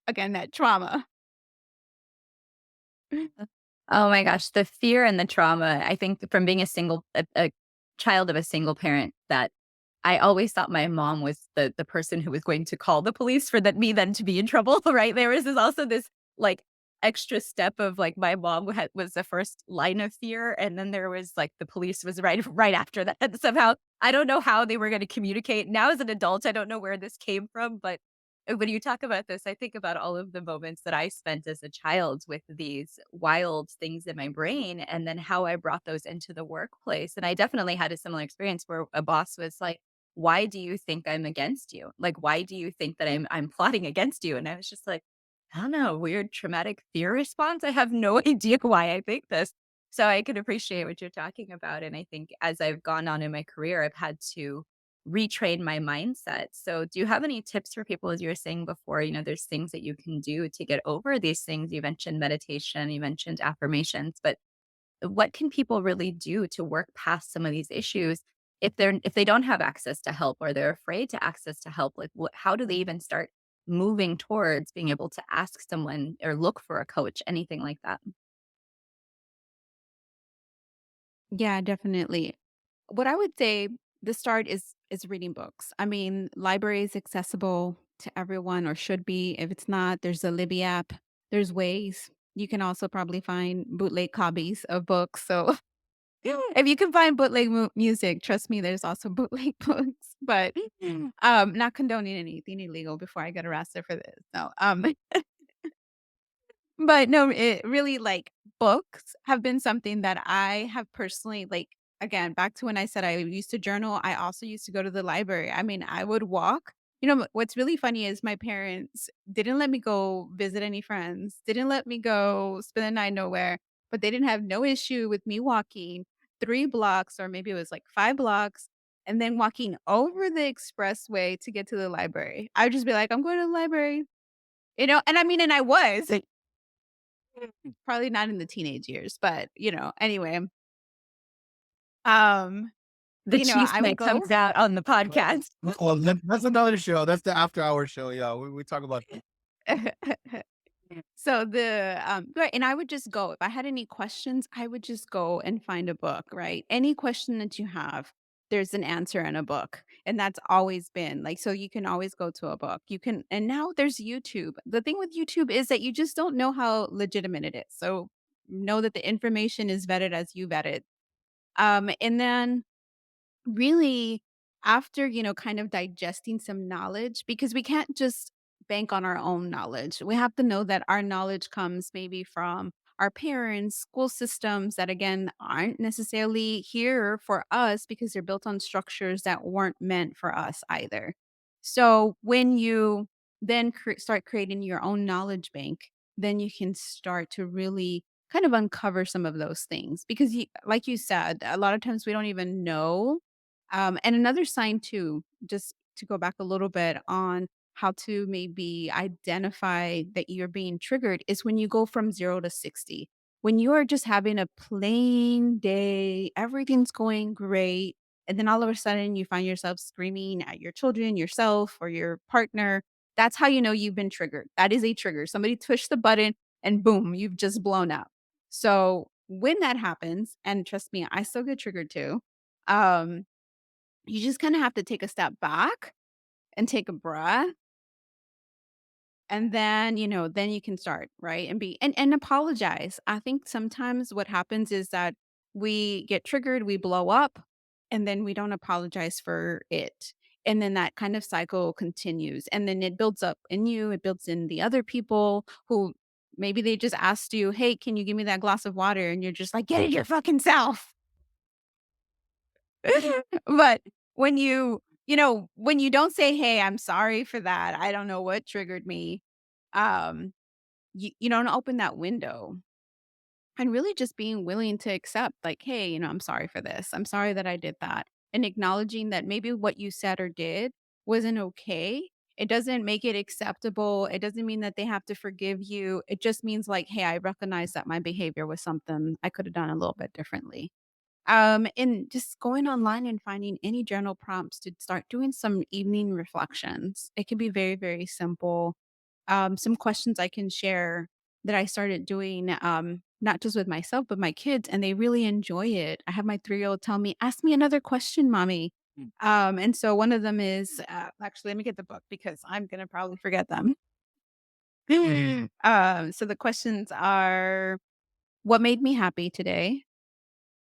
Again, that trauma. Oh my gosh, the fear and the trauma, I think from being a child of a single parent, that I always thought my mom was the person who was going to call the police for that me then to be in trouble, right? There was also this, like, extra step of, like, my mom was the first line of fear, and then there was, like, the police was right after that, and somehow I don't know how they were gonna communicate. Now as an adult, I don't know where this came from, but when you talk about this, I think about all of the moments that I spent as a child with these wild things in my brain, and then how I brought those into the workplace. And I definitely had a similar experience where a boss was like, "Why do you think I'm against you? Like, why do you think that I'm plotting against you?" And I was just like, I don't know, weird traumatic fear response. I have no idea why I think this. So I can appreciate what you're talking about. And I think as I've gone on in my career, I've had to retrain my mindset. So do you have any tips for people, as you were saying before, there's things that you can do to get over these things? You mentioned meditation, you mentioned affirmations, but what can people really do to work past some of these issues if they don't have access to help, or they're afraid to access to help? Like, how do they even start moving towards being able to ask someone or look for a coach, anything like that? Yeah, definitely. What I would say the start is reading books. I mean, library is accessible to everyone or should be. If it's not, there's a Libby app. There's ways. You can also probably find bootleg copies of books. So if you can find bootleg music, trust me, there's also bootleg books. But not condoning anything illegal before I get arrested for this. No. But no, it really, like, books have been something that I have personally, like, again, back to when I said I used to journal, I also used to go to the library. I mean, I would walk. What's really funny is my parents didn't let me go visit any friends, didn't let me go spend the night nowhere, but they didn't have no issue with me walking 3 blocks, or maybe it was, like, 5 blocks, and then walking over the expressway to get to the library. I would just be like, "I'm going to the library," and I mean, and I was. Probably not in the teenage years, but, anyway, um, The I would cheesemate go. comes out on the Well, podcast. well, that's another show. That's the after hour show. Yeah, we talk about So right, and I would just go. If I had any questions, I would just go and find a book, right? Any question that you have, there's an answer in a book. And that's always been like, so you can always go to a book. And now there's YouTube. The thing with YouTube is that you just don't know how legitimate it is. So know that the information is vetted as you vet it. And then really, after, kind of digesting some knowledge, because we can't just bank on our own knowledge. We have to know that our knowledge comes maybe from our parents, school systems that, again, aren't necessarily here for us because they're built on structures that weren't meant for us either. So when you then start creating your own knowledge bank, then you can start to really kind of uncover some of those things because, like you said, a lot of times we don't even know. And another sign too, just to go back a little bit on how to maybe identify that you're being triggered, is when you go from 0 to 60. when you are just having a plain day, everything's going great, and then all of a sudden you find yourself screaming at your children, yourself, or your partner, that's how you know you've been triggered. That is a trigger. Somebody pushed the button and boom, you've just blown up. So when that happens, and trust me, I still get triggered too. Um, you just kind of have to take a step back and take a breath, and then, then you can start, right? And be and apologize. I think sometimes what happens is that we get triggered, we blow up, and then we don't apologize for it. And then that kind of cycle continues. And then it builds up in you, it builds in the other people who maybe they just asked you, "Hey, can you give me that glass of water?" And you're just like, "Get it your fucking self." But when you don't say, "Hey, I'm sorry for that. I don't know what triggered me." Um, you don't open that window, and really just being willing to accept, like, "Hey, I'm sorry for this. I'm sorry that I did that." And acknowledging that maybe what you said or did wasn't okay. It doesn't make it acceptable. It doesn't mean that they have to forgive you. It just means like, "Hey, I recognize that my behavior was something I could have done a little bit differently." And just going online and finding any journal prompts to start doing some evening reflections. It can be very, very simple. Some questions I can share that I started doing, not just with myself, but my kids, and they really enjoy it. I have my 3-year-old tell me, "Ask me another question, mommy." And so one of them is, actually, let me get the book because I'm going to probably forget them. So the questions are, what made me happy today?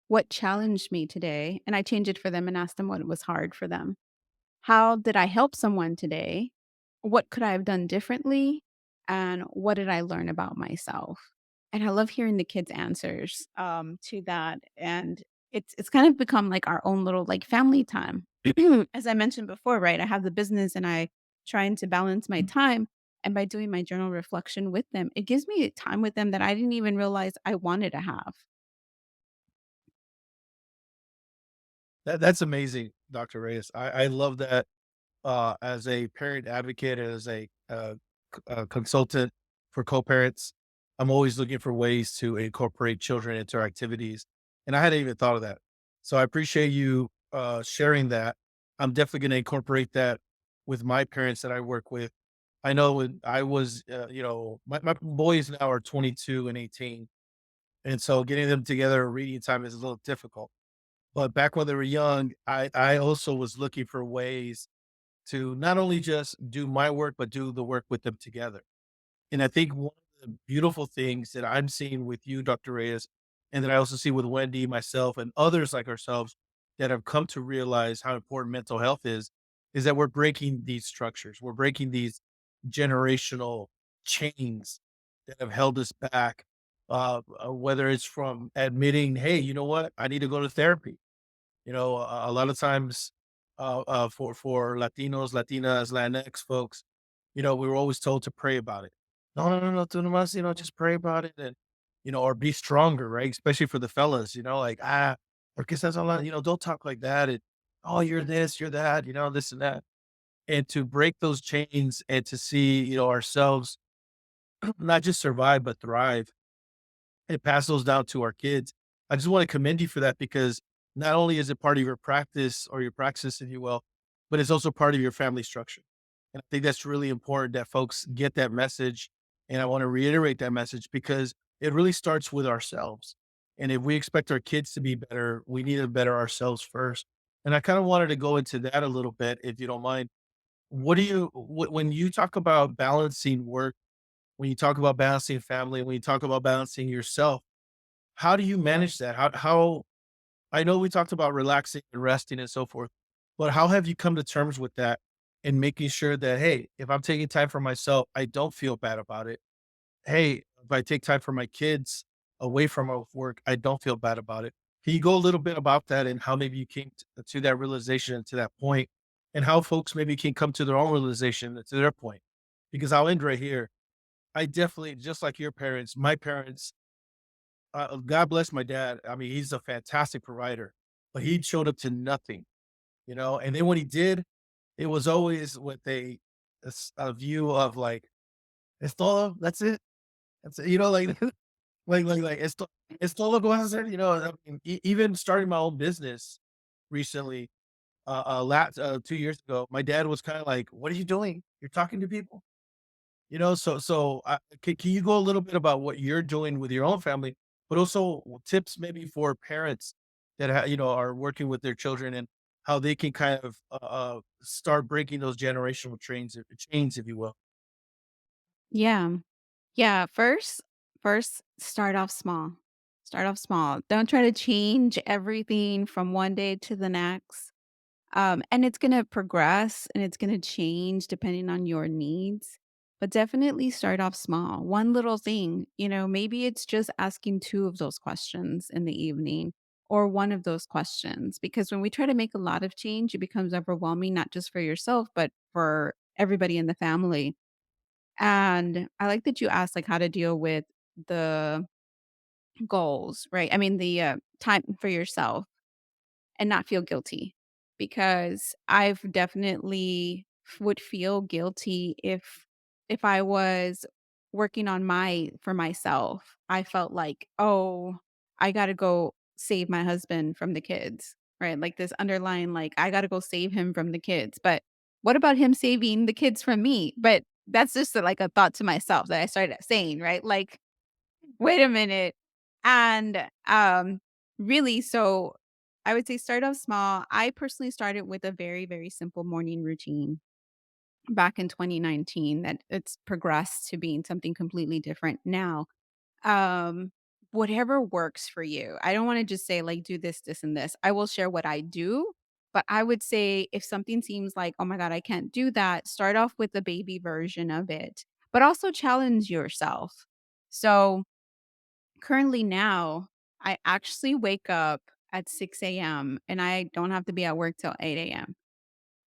What challenged me today? And I change it for them and ask them what was hard for them. How did I help someone today? What could I have done differently? And what did I learn about myself? And I love hearing the kids' answers to that. And it's kind of become like our own little like family time. As I mentioned before, right? I have the business and I trying to balance my time. And by doing my journal reflection with them, it gives me time with them that I didn't even realize I wanted to have. That's amazing, Dr. Reyes. I love that. As a parent advocate, as a consultant for co-parents, I'm always looking for ways to incorporate children into our activities, and I hadn't even thought of that. So I appreciate you sharing that. I'm definitely going to incorporate that with my parents that I work with. I know when I was, my boys now are 22 and 18, and so getting them together reading time is a little difficult. But back when they were young, I also was looking for ways to not only just do my work, but do the work with them together. And I think one of the beautiful things that I'm seeing with you, Dr. Reyes, and that I also see with Wendy, myself, and others like ourselves that have come to realize how important mental health is that we're breaking these structures. We're breaking these generational chains that have held us back. Whether it's from admitting, hey, you know what, I need to go to therapy. A lot of times, for Latinos, Latinas, Latinx folks, we were always told to pray about it. No, no, no, no, tú nomás, just pray about it and, or be stronger, right? Especially for the fellas, like, porque estás hablando, don't talk like that. And, oh, you're this, you're that, this and that. And to break those chains and to see, ourselves not just survive, but thrive and pass those down to our kids. I just want to commend you for that because not only is it part of your practice or your praxis, if you will, but it's also part of your family structure. And I think that's really important that folks get that message. And I want to reiterate that message because it really starts with ourselves. And if we expect our kids to be better, we need to better ourselves first. And I kind of wanted to go into that a little bit, if you don't mind. When you talk about balancing work, when you talk about balancing family, when you talk about balancing yourself, how do you manage that? How I know we talked about relaxing and resting and so forth, but how have you come to terms with that and making sure that, hey, if I'm taking time for myself, I don't feel bad about it. Hey, if I take time for my kids away from work, I don't feel bad about it. Can you go a little bit about that and how maybe you came to that realization, to that point, and how folks maybe can come to their own realization to their point? Because I'll end right here. I definitely, just like your parents, my parents, God bless my dad. I mean, he's a fantastic provider, but he showed up to nothing, And then when he did, it was always with a view of like, it's todo. That's it. That's it. Like Es todo lo que vas a hacer, you know, I mean, even starting my own business recently, 2 years ago, my dad was kinda like, "What are you doing? You're talking to people?" You know, can you go a little bit about what you're doing with your own family, but also tips maybe for parents that you know, are working with their children and how they can kind of start breaking those generational chains, if you will. Yeah. Yeah, first start off small. Start off small. Don't try to change everything from one day to the next. And it's gonna progress and it's gonna change depending on your needs. But definitely start off small. One little thing, maybe it's just asking two of those questions in the evening or one of those questions. Because when we try to make a lot of change, it becomes overwhelming, not just for yourself, but for everybody in the family. And I like that you asked like how to deal with the goals, right? I mean, the time for yourself and not feel guilty because I've definitely would feel guilty if I was working on my for myself. I felt like, "Oh, I got to go save my husband from the kids." Right? Like this underlying like I got to go save him from the kids. But what about him saving the kids from me? But that's just like a thought to myself that I started saying, right? Like wait a minute. And, really, so I would say start off small. I personally started with a very, very simple morning routine back in 2019 that it's progressed to being something completely different now. Um, Whatever works for you. I don't wanna just say, like, do this, this, and this. I will share what I do, but I would say if something seems like, "Oh my god, I can't do that," start off with the baby version of it, but also challenge yourself. So currently now, I actually wake up at 6 a.m. and I don't have to be at work till 8 a.m.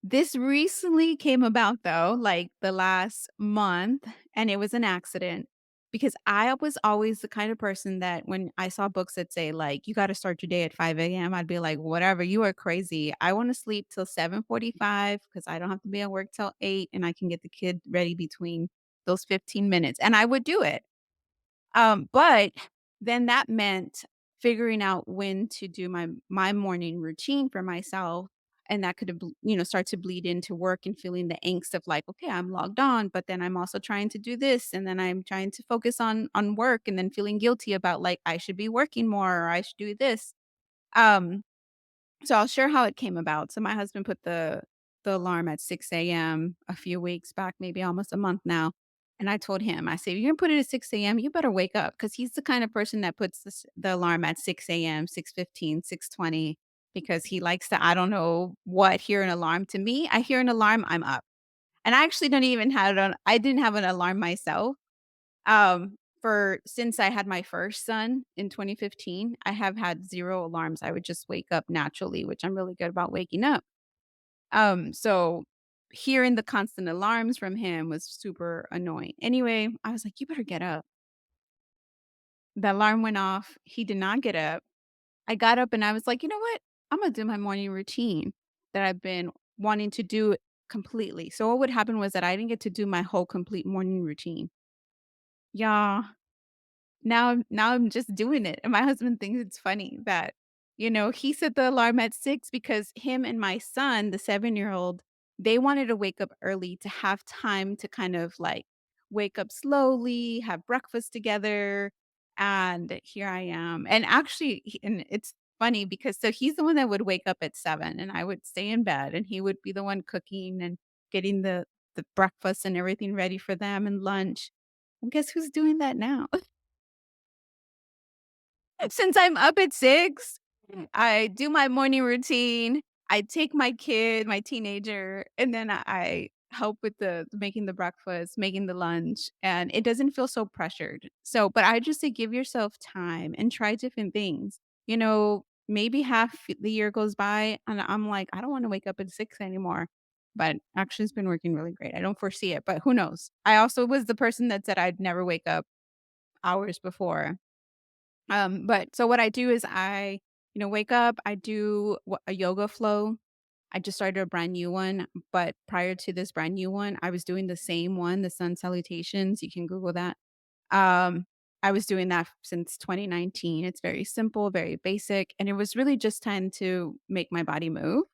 This recently came about though, like the last month, and it was an accident because I was always the kind of person that when I saw books that say like you got to start your day at 5 a.m., I'd be like, whatever, you are crazy. I want to sleep till 7:45 because I don't have to be at work till 8 and I can get the kid ready between those 15 minutes. And I would do it. But then that meant figuring out when to do my morning routine for myself, and that could have, start to bleed into work and feeling the angst of like, okay, I'm logged on, but then I'm also trying to do this, and then I'm trying to focus on work, and then feeling guilty about like I should be working more or I should do this. Um, so I'll share how it came about. So my husband put the alarm at 6 a.m. a few weeks back, maybe almost a month now. And I told him, I said, "You're gonna put it at 6 a.m. You better wake up." Because he's the kind of person that puts the alarm at 6 a.m., 6:15, 6:20, because he likes to, I don't know what, hear an alarm. To me, I hear an alarm, I'm up. And I actually don't even have it on, I didn't have an alarm myself. For since I had my first son in 2015, I have had 0 alarms. I would just wake up naturally, which I'm really good about waking up. So hearing the constant alarms from him was super annoying. Anyway, I was like, "You better get up." The alarm went off. He did not get up. I got up and I was like, "You know what? I'm gonna do my morning routine that I've been wanting to do completely." So what would happen was that I didn't get to do my whole complete morning routine. Yeah. Now I'm just doing it, and my husband thinks it's funny that, he set the alarm at 6 because him and my son, the 7-year-old, they wanted to wake up early to have time to kind of, like, wake up slowly, have breakfast together, and here I am. And actually and it's funny because so he's the one that would wake up at 7, and I would stay in bed, and he would be the one cooking and getting the breakfast and everything ready for them and lunch. Well, guess who's doing that now? Since I'm up at 6, I do my morning routine, I take my kid, my teenager, and then I help with the making the breakfast, making the lunch, and it doesn't feel so pressured. So but I just say give yourself time and try different things. Maybe half the year goes by and I'm like, "I don't wanna wake up at 6 anymore." But actually it's been working really great. I don't foresee it, but who knows? I also was the person that said I'd never wake up hours before. But so what I do is I, wake up, I do a yoga flow. I just started a brand new one, but prior to this brand new one, I was doing the same one, the sun salutations. You can Google that. Um, I was doing that since 2019. It's very simple, very basic, and it was really just time to make my body move.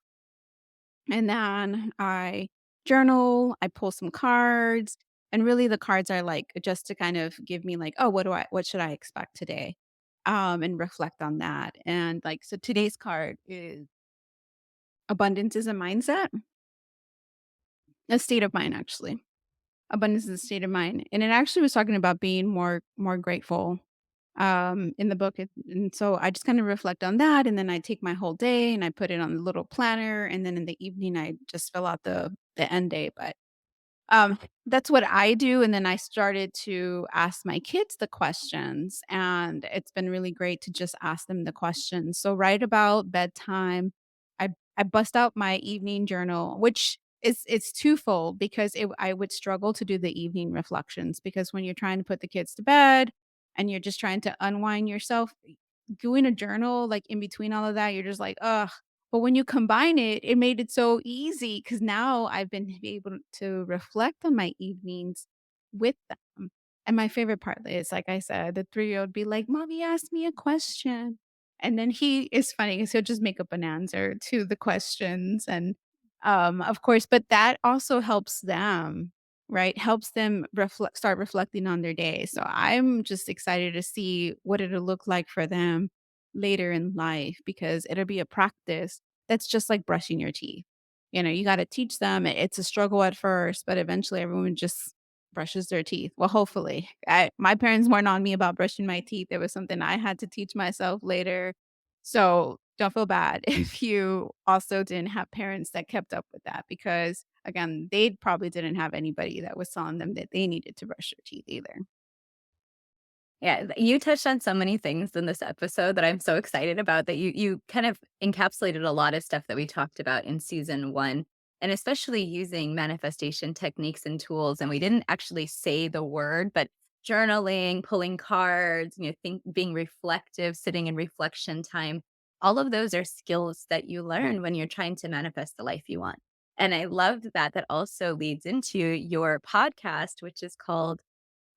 And then I journal, I pull some cards, and really the cards are like just to kind of give me like, oh, what should I expect today? And reflect on that. And like so today's card is abundance is a mindset, a state of mind actually. Abundance is a state of mind. And it actually was talking about being more grateful in the book. And so I just kind of reflect on that. And then I take my whole day and I put it on the little planner. And then in the evening I just fill out the end day. But that's what I do, and then I started to ask my kids the questions, and it's been really great to just ask them the questions. So right about bedtime, I bust out my evening journal, which is it's twofold because I would struggle to do the evening reflections because when you're trying to put the kids to bed and you're just trying to unwind yourself, doing a journal, like, in between all of that, you're just like, "Ugh." But when you combine it, it made it so easy because now I've been able to reflect on my evenings with them. And my favorite part is, like I said, the 3-year-old be like, "Mommy asked me a question." And then he is funny because 'cause he'll just make up an answer to the questions and, of course, but that also helps them, right? Helps them start reflecting on their day. So I'm just excited to see what it'll look like for them later in life because it'll be a practice that's just like brushing your teeth. You know, you got to teach them. It's a struggle at first, but eventually everyone just brushes their teeth. Well, hopefully. My parents weren't on me about brushing my teeth. It was something I had to teach myself later. So don't feel bad if you also didn't have parents that kept up with that because, again, they probably didn't have anybody that was telling them that they needed to brush their teeth either. Yeah, you touched on so many things in this episode that I'm so excited about that you kind of encapsulated a lot of stuff that we talked about in season 1, and especially using manifestation techniques and tools, and we didn't actually say the word, but journaling, pulling cards, being reflective, sitting in reflection time, all of those are skills that you learn when you're trying to manifest the life you want. And I loved that that also leads into your podcast, which is called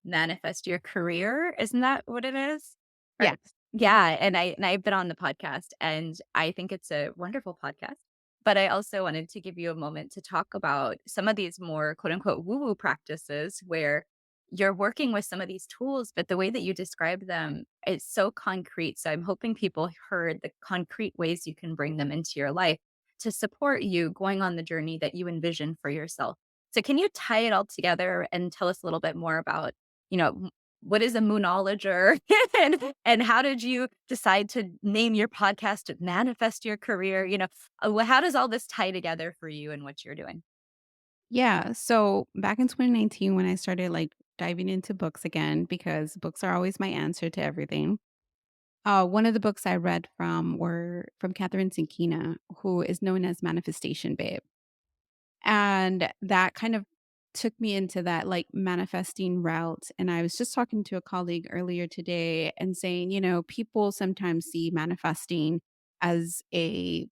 Manifest Your Career, isn't that what it is? Or Yes. yeah, and I've been on the podcast, and I think it's a wonderful podcast, but I also wanted to give you a moment to talk about some of these more, quote, unquote, "woo-woo practices" where you're working with some of these tools, but the way that you describe them is so concrete, so I'm hoping people heard the concrete ways you can bring them into your life to support you going on the journey that you envision for yourself. So can you tie it all together and tell us a little bit more about what is a moonologer and how did you decide to name your podcast Manifest Your Career? How does all this tie together for you and what you're doing? Yeah. So back in 2019, when I started like diving into books again, because books are always my answer to everything. One of the books I read from were from Catherine Sinkina, who is known as Manifestation Babe. And that kind of took me into that like manifesting route. And I was just talking to a colleague earlier today and saying, people sometimes see manifesting as a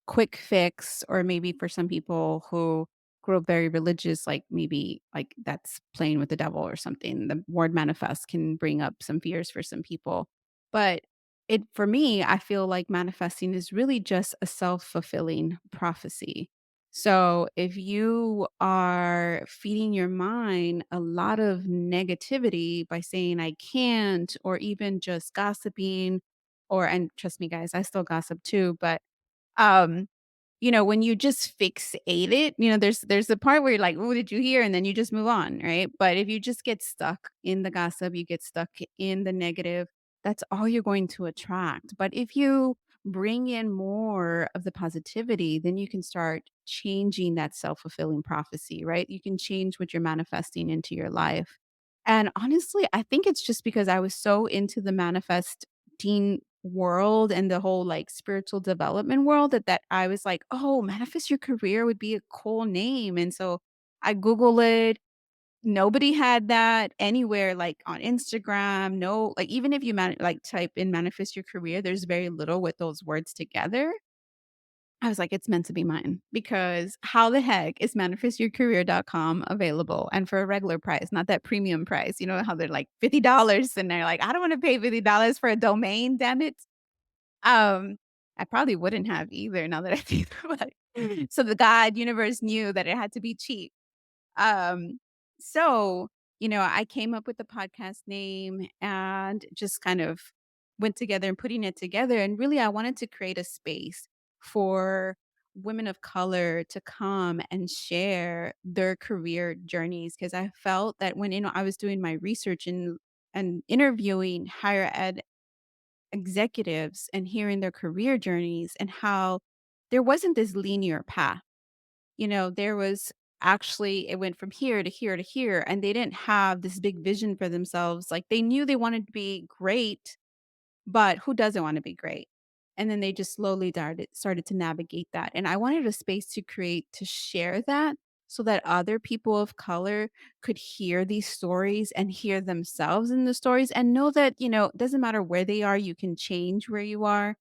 quick fix, or maybe for some people who grew up very religious, like maybe like that's playing with the devil or something. The word manifest can bring up some fears for some people. But it for me, I feel like manifesting is really just a self-fulfilling prophecy. So if you are feeding your mind a lot of negativity by saying I can't, or even just gossiping, and trust me guys, I still gossip too, but um, when you just fixate it, there's a part where you're like, "Oh, did you hear?" And then you just move on, right? But if you just get stuck in the gossip, you get stuck in the negative, that's all you're going to attract. But if you bring in more of the positivity, then you can start changing that self-fulfilling prophecy, right? You can change what you're manifesting into your life. And honestly, I think it's just because I was so into the manifesting world and the whole like spiritual development world that I was like, "Oh, manifest your career would be a cool name." And so I Google it. Nobody had that anywhere like on Instagram. No, like even if you like type in manifest your career, there's very little with those words together. I was like, "It's meant to be mine," because how the heck is manifestyourcareer.com available and for a regular price, not that premium price? You know how they're like $50 and they're like, "I don't wanna pay $50 for a domain, damn it." Um, I probably wouldn't have either now that I think about it. So the God universe knew that it had to be cheap. Um, so, I came up with the podcast name and just kind of went together and putting it together. And really, I wanted to create a space for women of color to come and share their career journeys. Cause I felt that when, I was doing my research and interviewing higher ed executives and hearing their career journeys and how there wasn't this linear path. There was actually it went from here to here to here, and they didn't have this big vision for themselves. Like they knew they wanted to be great, but who doesn't wanna be great? And then they just slowly started to navigate that, and I wanted a space to create to share that so that other people of color could hear these stories and hear themselves in the stories and know that, it doesn't matter where they are, you can change where you are.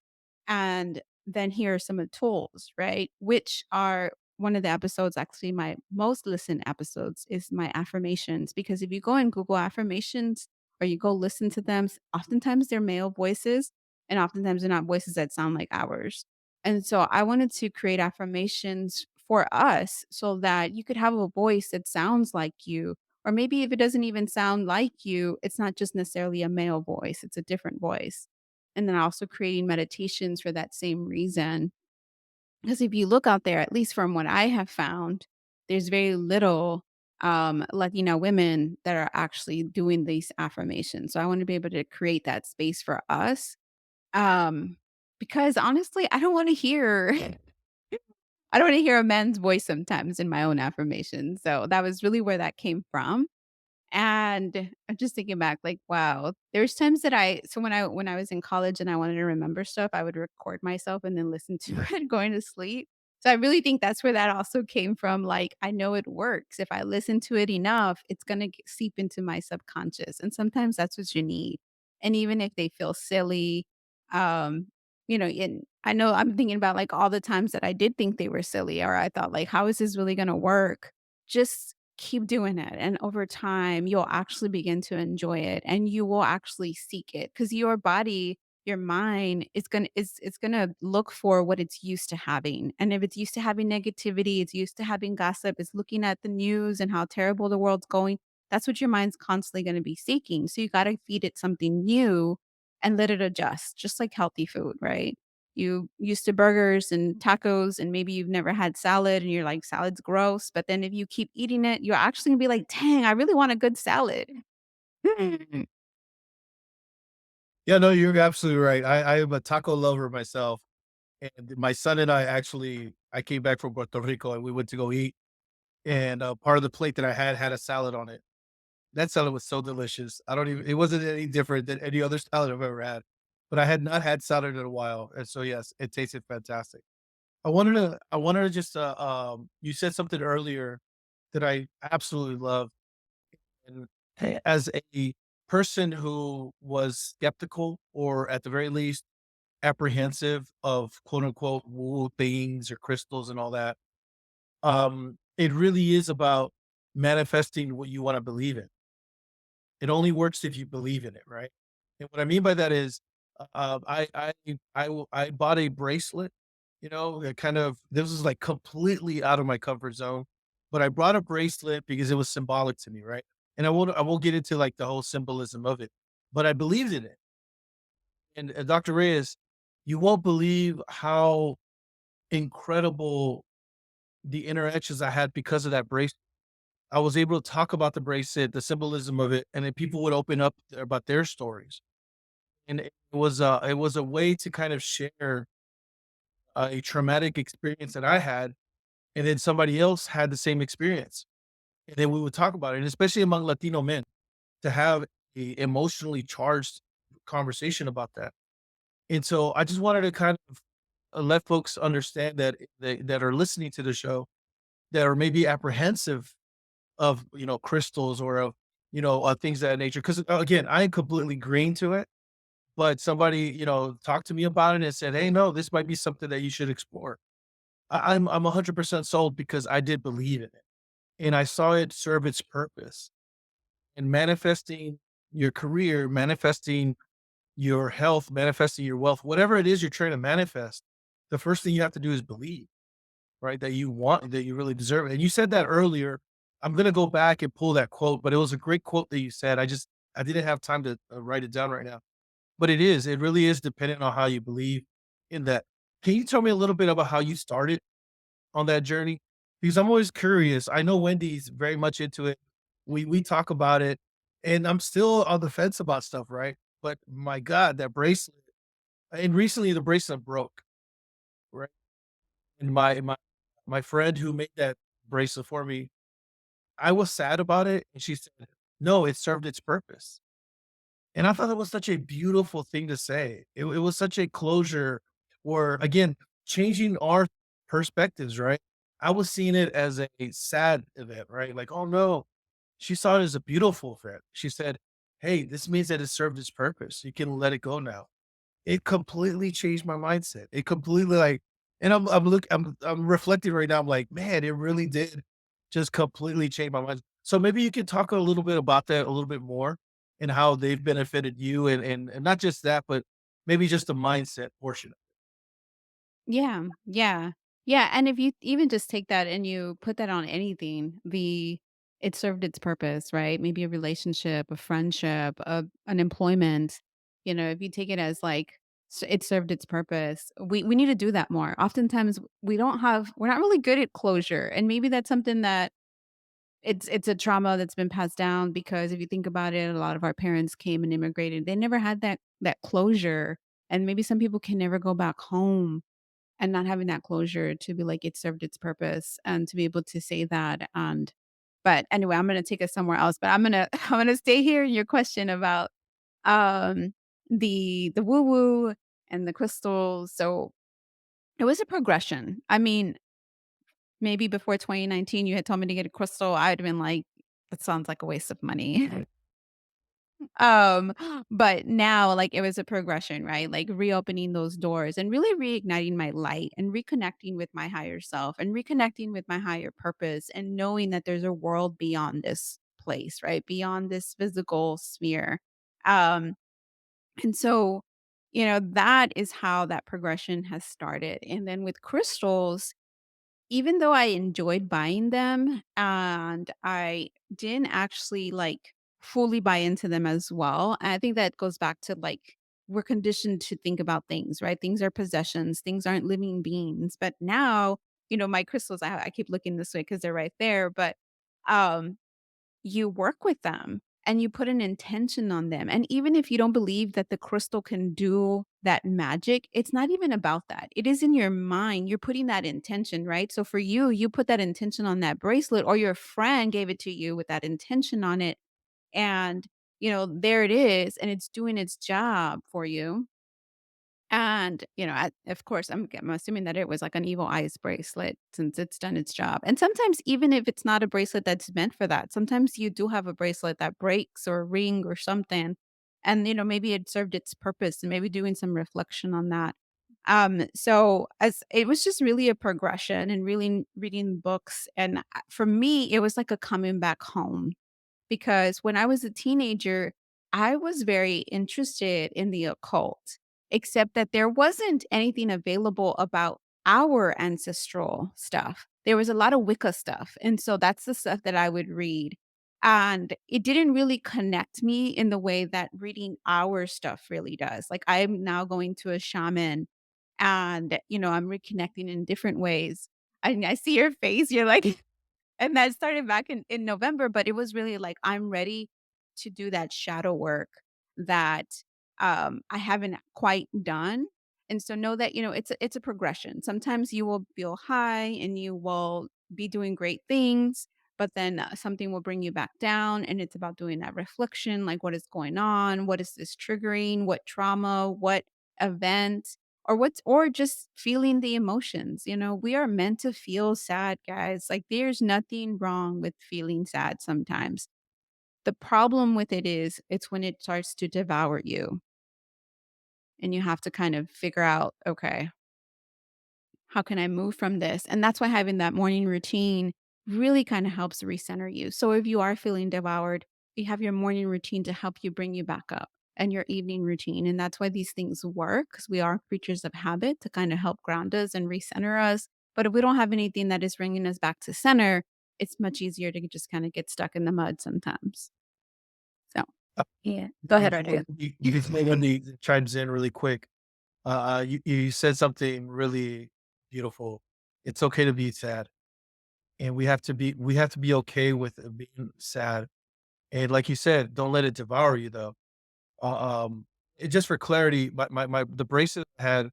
And then here are some of the tools, right? Which are one of the episodes, actually my most listened episodes is my affirmations. Because if you go and Google affirmations or you go listen to them, oftentimes they're male voices and oftentimes they're not voices that sound like ours. And so I wanted to create affirmations for us so that you could have a voice that sounds like you. Or maybe if it doesn't even sound like you, it's not just necessarily a male voice, it's a different voice. And then also creating meditations for that same reason. Because if you look out there, at least from what I have found, there's very little Latino women that are actually doing these affirmations. So I want to be able to create that space for us. Um, because honestly, I don't want to hear I don't want to hear a man's voice sometimes in my own affirmations. So that was really where that came from. And I'm just thinking back, like, wow, there's times that when I was in college and I wanted to remember stuff, I would record myself and then listen to it going to sleep. So I really think that's where that also came from. Like, I know it works. If I listen to it enough, it's gonna seep into my subconscious. And sometimes that's what you need. And even if they feel silly, um, and I know I'm thinking about like all the times that I did think they were silly, or I thought like, how is this really gonna work? Just keep doing it, and over time, you'll actually begin to enjoy it, and you will actually seek it because your body, your mind is gonna look for what it's used to having, and if it's used to having negativity, it's used to having gossip, it's looking at the news and how terrible the world's going, that's what your mind's constantly gonna be seeking, so you gotta feed it something new and let it adjust, just like healthy food, right? You used to burgers and tacos, and maybe you've never had salad and you're like, "Salad's gross," but then if you keep eating it, you're actually gonna be like, "Dang, I really want a good salad." Yeah, no, you're absolutely right. I am a taco lover myself, and my son and I came back from Puerto Rico and we went to go eat, and part of the plate that I had a salad on it. That salad was so delicious. I don't even it wasn't any different than any other salad I've ever had, but I had not had salad in a while, and so, yes, it tasted fantastic. I wanted to just, you said something earlier that I absolutely love, and as a person who was skeptical or at the very least apprehensive of quote unquote "woo things" or crystals and all that, it really is about manifesting what you wanna believe in. It only works if you believe in it, right? And what I mean by that is, I bought a bracelet, that kind of this was like completely out of my comfort zone, but I brought a bracelet because it was symbolic to me, right? And I won't get into like the whole symbolism of it, but I believed in it. And Dr. Reyes, you won't believe how incredible the interactions I had because of that bracelet. I was able to talk about the bracelet, the symbolism of it, and then people would open up about their stories. And it was a way to kind of share a traumatic experience that I had, and then somebody else had the same experience, and then we would talk about it, and especially among Latino men, to have a emotionally charged conversation about that. And so I just wanted to kind of let folks understand that are listening to the show that are maybe apprehensive of crystals or of things of that nature. Because again, I am completely green to it. But somebody, talked to me about it and said, "Hey, no, this might be something that you should explore." I'm 100% sold because I did believe in it, and I saw it serve its purpose. And manifesting your career, manifesting your health, manifesting your wealth, whatever it is you're trying to manifest, the first thing you have to do is believe, right? That you want, that you really deserve it. And you said that earlier. I'm gonna go back and pull that quote, but it was a great quote that you said. I didn't have time to write it down right now, but it really is dependent on how you believe in that. Can you tell me a little bit about how you started on that journey? Because I'm always curious. I know Wendy's very much into it. We talk about it, and I'm still on the fence about stuff, right? But my God, that bracelet, and recently the bracelet broke, right? And my friend who made that bracelet for me, I was sad about it, and she said, "No, it served its purpose." And I thought that was such a beautiful thing to say. It was such a closure or again, changing our perspectives, right? I was seeing it as a sad event, right? Like, oh no. She saw it as a beautiful event. She said, "Hey, this means that it served its purpose. You can let it go now." It completely changed my mindset. It completely like and I'm reflecting right now. I'm like, man, it really did just completely change my mind. So maybe you could talk a little bit about that a little bit more and how they've benefited you and not just that, but maybe just the mindset portion. Yeah, yeah. Yeah, and if you even just take that and you put that on anything, it served its purpose, right? Maybe a relationship, a friendship, an employment, if you take it as like it served its purpose. We need to do that more. Oftentimes we're not really good at closure. And maybe that's something that it's a trauma that's been passed down because if you think about it, a lot of our parents came and immigrated. They never had that closure. And maybe some people can never go back home and not having that closure to be like, it served its purpose and to be able to say that, and but anyway, I'm gonna take us somewhere else, but I'm gonna I'm gonna stay here in your question about, um, the woo-woo and the crystals. So, it was a progression. I mean, maybe before 2019, you had told me to get a crystal, I'd have been like, "That sounds like a waste of money." Um, but now, like, it was a progression, right? Like, reopening those doors and really reigniting my light and reconnecting with my higher self and reconnecting with my higher purpose and knowing that there's a world beyond this place, right? Beyond this physical sphere. Um, and so, that is how that progression has started. And then with crystals, even though I enjoyed buying them and I didn't actually, like, fully buy into them as well, I think that goes back to, like, we're conditioned to think about things, right? Things are possessions, things aren't living beings, but now, my crystals, I keep looking this way because 'cause they're right there, but, um you work with them and you put an intention on them. And even if you don't believe that the crystal can do that magic, it's not even about that. It is in your mind. You're putting that intention, right? So for you, you put that intention on that bracelet, or your friend gave it to you with that intention on it. And, there it is. And it's doing its job for you. And, of course, I'm assuming that it was like an evil eyes bracelet since it's done its job. And sometimes even if it's not a bracelet that's meant for that, sometimes you do have a bracelet that breaks or a ring or something. And, maybe it served its purpose and maybe doing some reflection on that. So as it was just really a progression and really reading books. And for me, it was like a coming back home because when I was a teenager, I was very interested in the occult, except that there wasn't anything available about our ancestral stuff. There was a lot of Wicca stuff. And so that's the stuff that I would read. And it didn't really connect me in the way that reading our stuff really does. Like I'm now going to a shaman and, I'm reconnecting in different ways. I see your face. You're like, and that started back in November, but it was really like, I'm ready to do that shadow work that, I haven't quite done. And so know that, it's a progression. Sometimes you will feel high and you will be doing great things, but then something will bring you back down. And it's about doing that reflection, like what is going on? What is this triggering? What trauma? What event? Or just feeling the emotions. We are meant to feel sad, guys. Like there's nothing wrong with feeling sad sometimes. The problem with it is it's when it starts to devour you and you have to kind of figure out, okay, How can I move from this? And that's why having that morning routine really kind of helps recenter you. So if you are feeling devoured, you have your morning routine to help you bring you back up and your evening routine. And that's why these things work because we are creatures of habit to kind of help ground us and recenter us. But if we don't have anything that is bringing us back to center, it's much easier to just kind of get stuck in the mud sometimes. So, Uh, Yeah. Go ahead, before Rodrigo. you before Wendy chimes in really quick, you said something really beautiful. It's okay to be sad, and we have to be okay with being sad. And like you said, don't let it devour you though. Just for clarity, the bracelet I had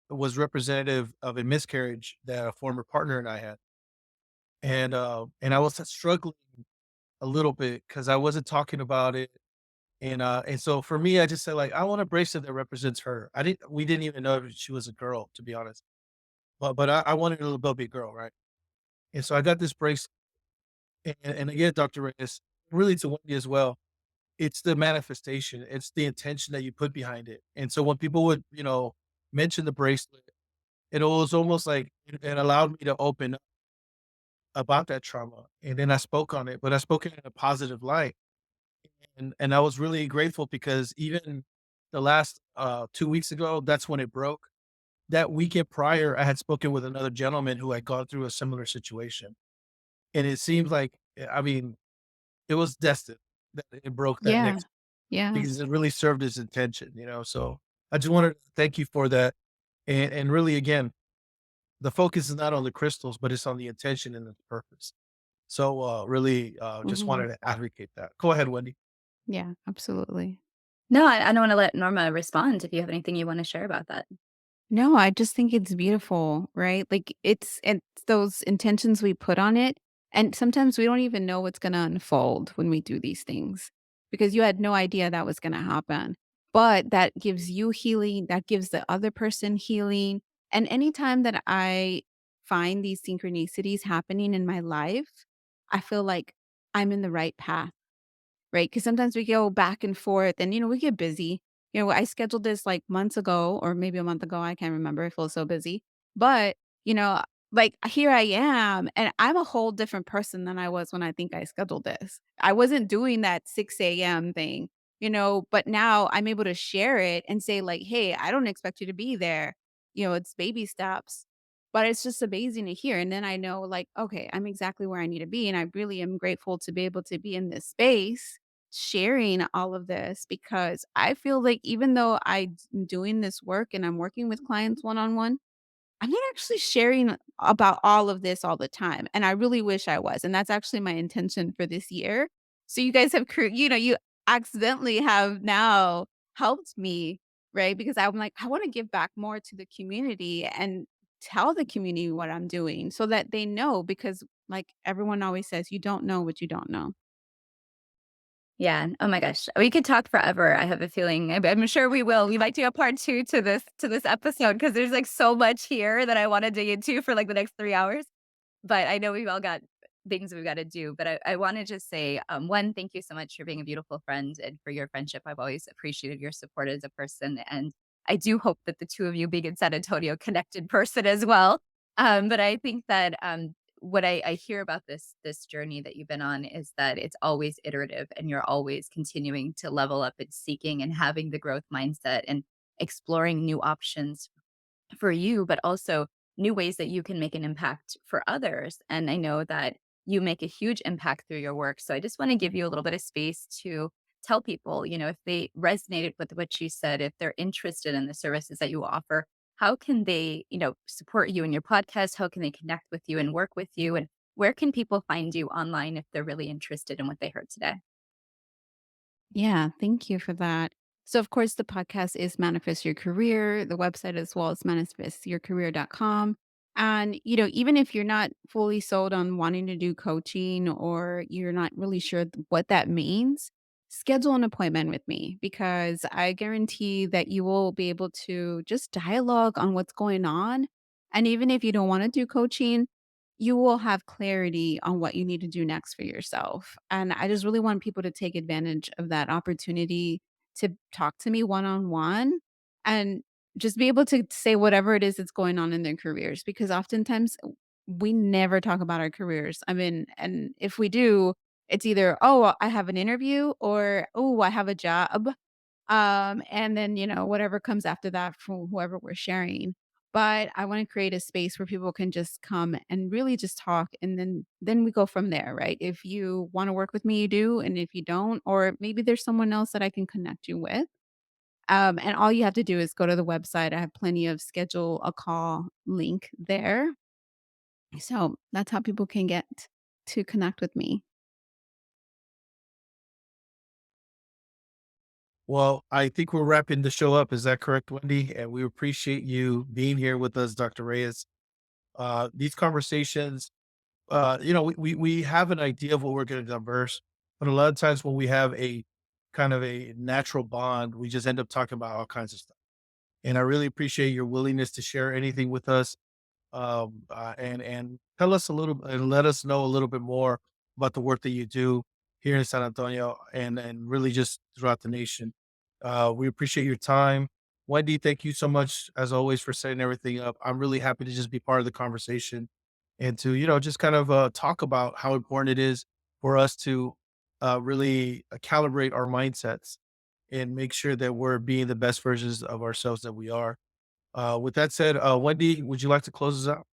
was representative of a miscarriage that a former partner and I had, and I was struggling a little bit because I wasn't talking about it. And so for me, I just said, like, I want a bracelet that represents her. We didn't even know if she was a girl, to be honest. But I wanted a little baby girl, right? And so I got this bracelet. And again, Dr. Reyes, really to Wendy as well, it's the manifestation, it's the intention that you put behind it. And so when people would, mention the bracelet, it was almost like it allowed me to open up about that trauma. And then I spoke on it, but I spoke it in a positive light. And I was really grateful because even the last 2 weeks ago, that's when it broke. That weekend prior, I had spoken with another gentleman who had gone through a similar situation. And it seems like, I mean, it was destined that it broke that yeah. next Yeah. because it really served its intention. So I just wanted to thank you for that. And really, again, the focus is not on the crystals, but it's on the intention and the purpose. So really, just Mhm. wanted to advocate that. Go ahead, Wendy. Yeah, absolutely. No, I don't wanna let Norma respond if you have anything you wanna share about that. No, I just think it's beautiful, right? Like it's those intentions we put on it. And sometimes we don't even know what's gonna unfold when we do these things because you had no idea that was gonna happen. But that gives you healing, that gives the other person healing. And anytime that I find these synchronicities happening in my life, I feel like I'm in the right path. Right, because sometimes we go back and forth and, we get busy. I scheduled this, like, months ago or maybe a month ago, I can't remember, I feel so busy. But, like, here I am, and I'm a whole different person than I was when I think I scheduled this. I wasn't doing that 6 a.m. thing, but now I'm able to share it and say, like, "Hey, I don't expect you to be there." It's baby steps, but it's just amazing to hear, and then I know, like, okay, I'm exactly where I need to be, and I really am grateful to be able to be in this space sharing all of this because I feel like even though I'm doing this work and I'm working with clients one on one, I'm not actually sharing about all of this all the time. And I really wish I was. And that's actually my intention for this year. So you guys have, you accidentally have now helped me, right? Because I'm like, I want to give back more to the community and tell the community what I'm doing so that they know because like everyone always says, you don't know what you don't know. Yeah, oh my gosh, we could talk forever, I have a feeling. I'm sure we will. We might do a part 2 to this episode because there's, like, so much here that I wanna dig into for, like, the next 3 hours. But I know we've all got things we've gotta do, but I wanna just say, 1, thank you so much for being a beautiful friend and for your friendship. I've always appreciated your support as a person, and I do hope that the 2 of you being in San Antonio connected person as well. But I think that, what I hear about this journey that you've been on is that it's always iterative and you're always continuing to level up and seeking and having the growth mindset and exploring new options for you, but also new ways that you can make an impact for others. And I know that you make a huge impact through your work. So I just want to give you a little bit of space to tell people, if they resonated with what you said, if they're interested in the services that you offer, how can they, support you in your podcast? How can they connect with you and work with you? And where can people find you online if they're really interested in what they heard today? Yeah, thank you for that. So, of course, the podcast is Manifest Your Career. The website as well is manifestyourcareer.com. And, even if you're not fully sold on wanting to do coaching or you're not really sure what that means, schedule an appointment with me because I guarantee that you will be able to just dialogue on what's going on. And even if you don't want to do coaching, you will have clarity on what you need to do next for yourself. And I just really want people to take advantage of that opportunity to talk to me one on one. And just be able to say whatever it is that's going on in their careers, because oftentimes we never talk about our careers. I mean, and if we do, it's either, "Oh, I have an interview," or, "Oh, I have a job." And then, whatever comes after that from whoever we're sharing. But I want to create a space where people can just come and really just talk, and then we go from there, right? If you want to work with me, you do, and if you don't, or maybe there's someone else that I can connect you with. And all you have to do is go to the website. I have plenty of schedule a call link there. So that's how people can get to connect with me. Well, I think we're wrapping the show up. Is that correct, Wendy? And we appreciate you being here with us, Dr. Reyes. These conversations, we have an idea of what we're going to converse, but a lot of times when we have a kind of a natural bond, we just end up talking about all kinds of stuff. And I really appreciate your willingness to share anything with us, and tell us a little and let us know a little bit more about the work that you do here in San Antonio and really just throughout the nation. We appreciate your time. Wendy, thank you so much as always for setting everything up. I'm really happy to just be part of the conversation and to, just kind of talk about how important it is for us to really calibrate our mindsets and make sure that we're being the best versions of ourselves that we are. With that said, Wendy, would you like to close us out?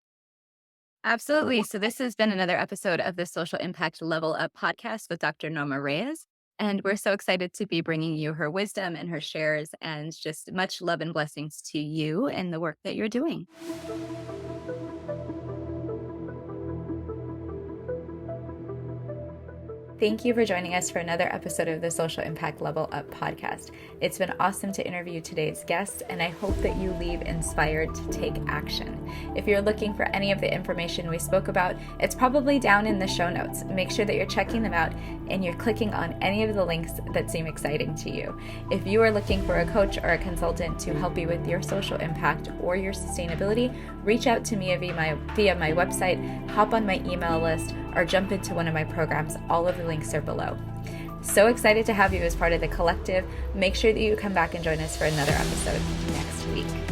Absolutely. So, this has been another episode of the Social Impact Level Up podcast with Dr. Norma Reyes. And we're so excited to be bringing you her wisdom and her shares, and just much love and blessings to you and the work that you're doing. Thank you for joining us for another episode of the Social Impact Level Up podcast. It's been awesome to interview today's guest, and I hope that you leave inspired to take action. If you're looking for any of the information we spoke about, it's probably down in the show notes. Make sure that you're checking them out and you're clicking on any of the links that seem exciting to you. If you are looking for a coach or a consultant to help you with your social impact or your sustainability, reach out to me via my website, hop on my email list, or jump into one of my programs. All of the links are below. So excited to have you as part of the collective. Make sure that you come back and join us for another episode next week.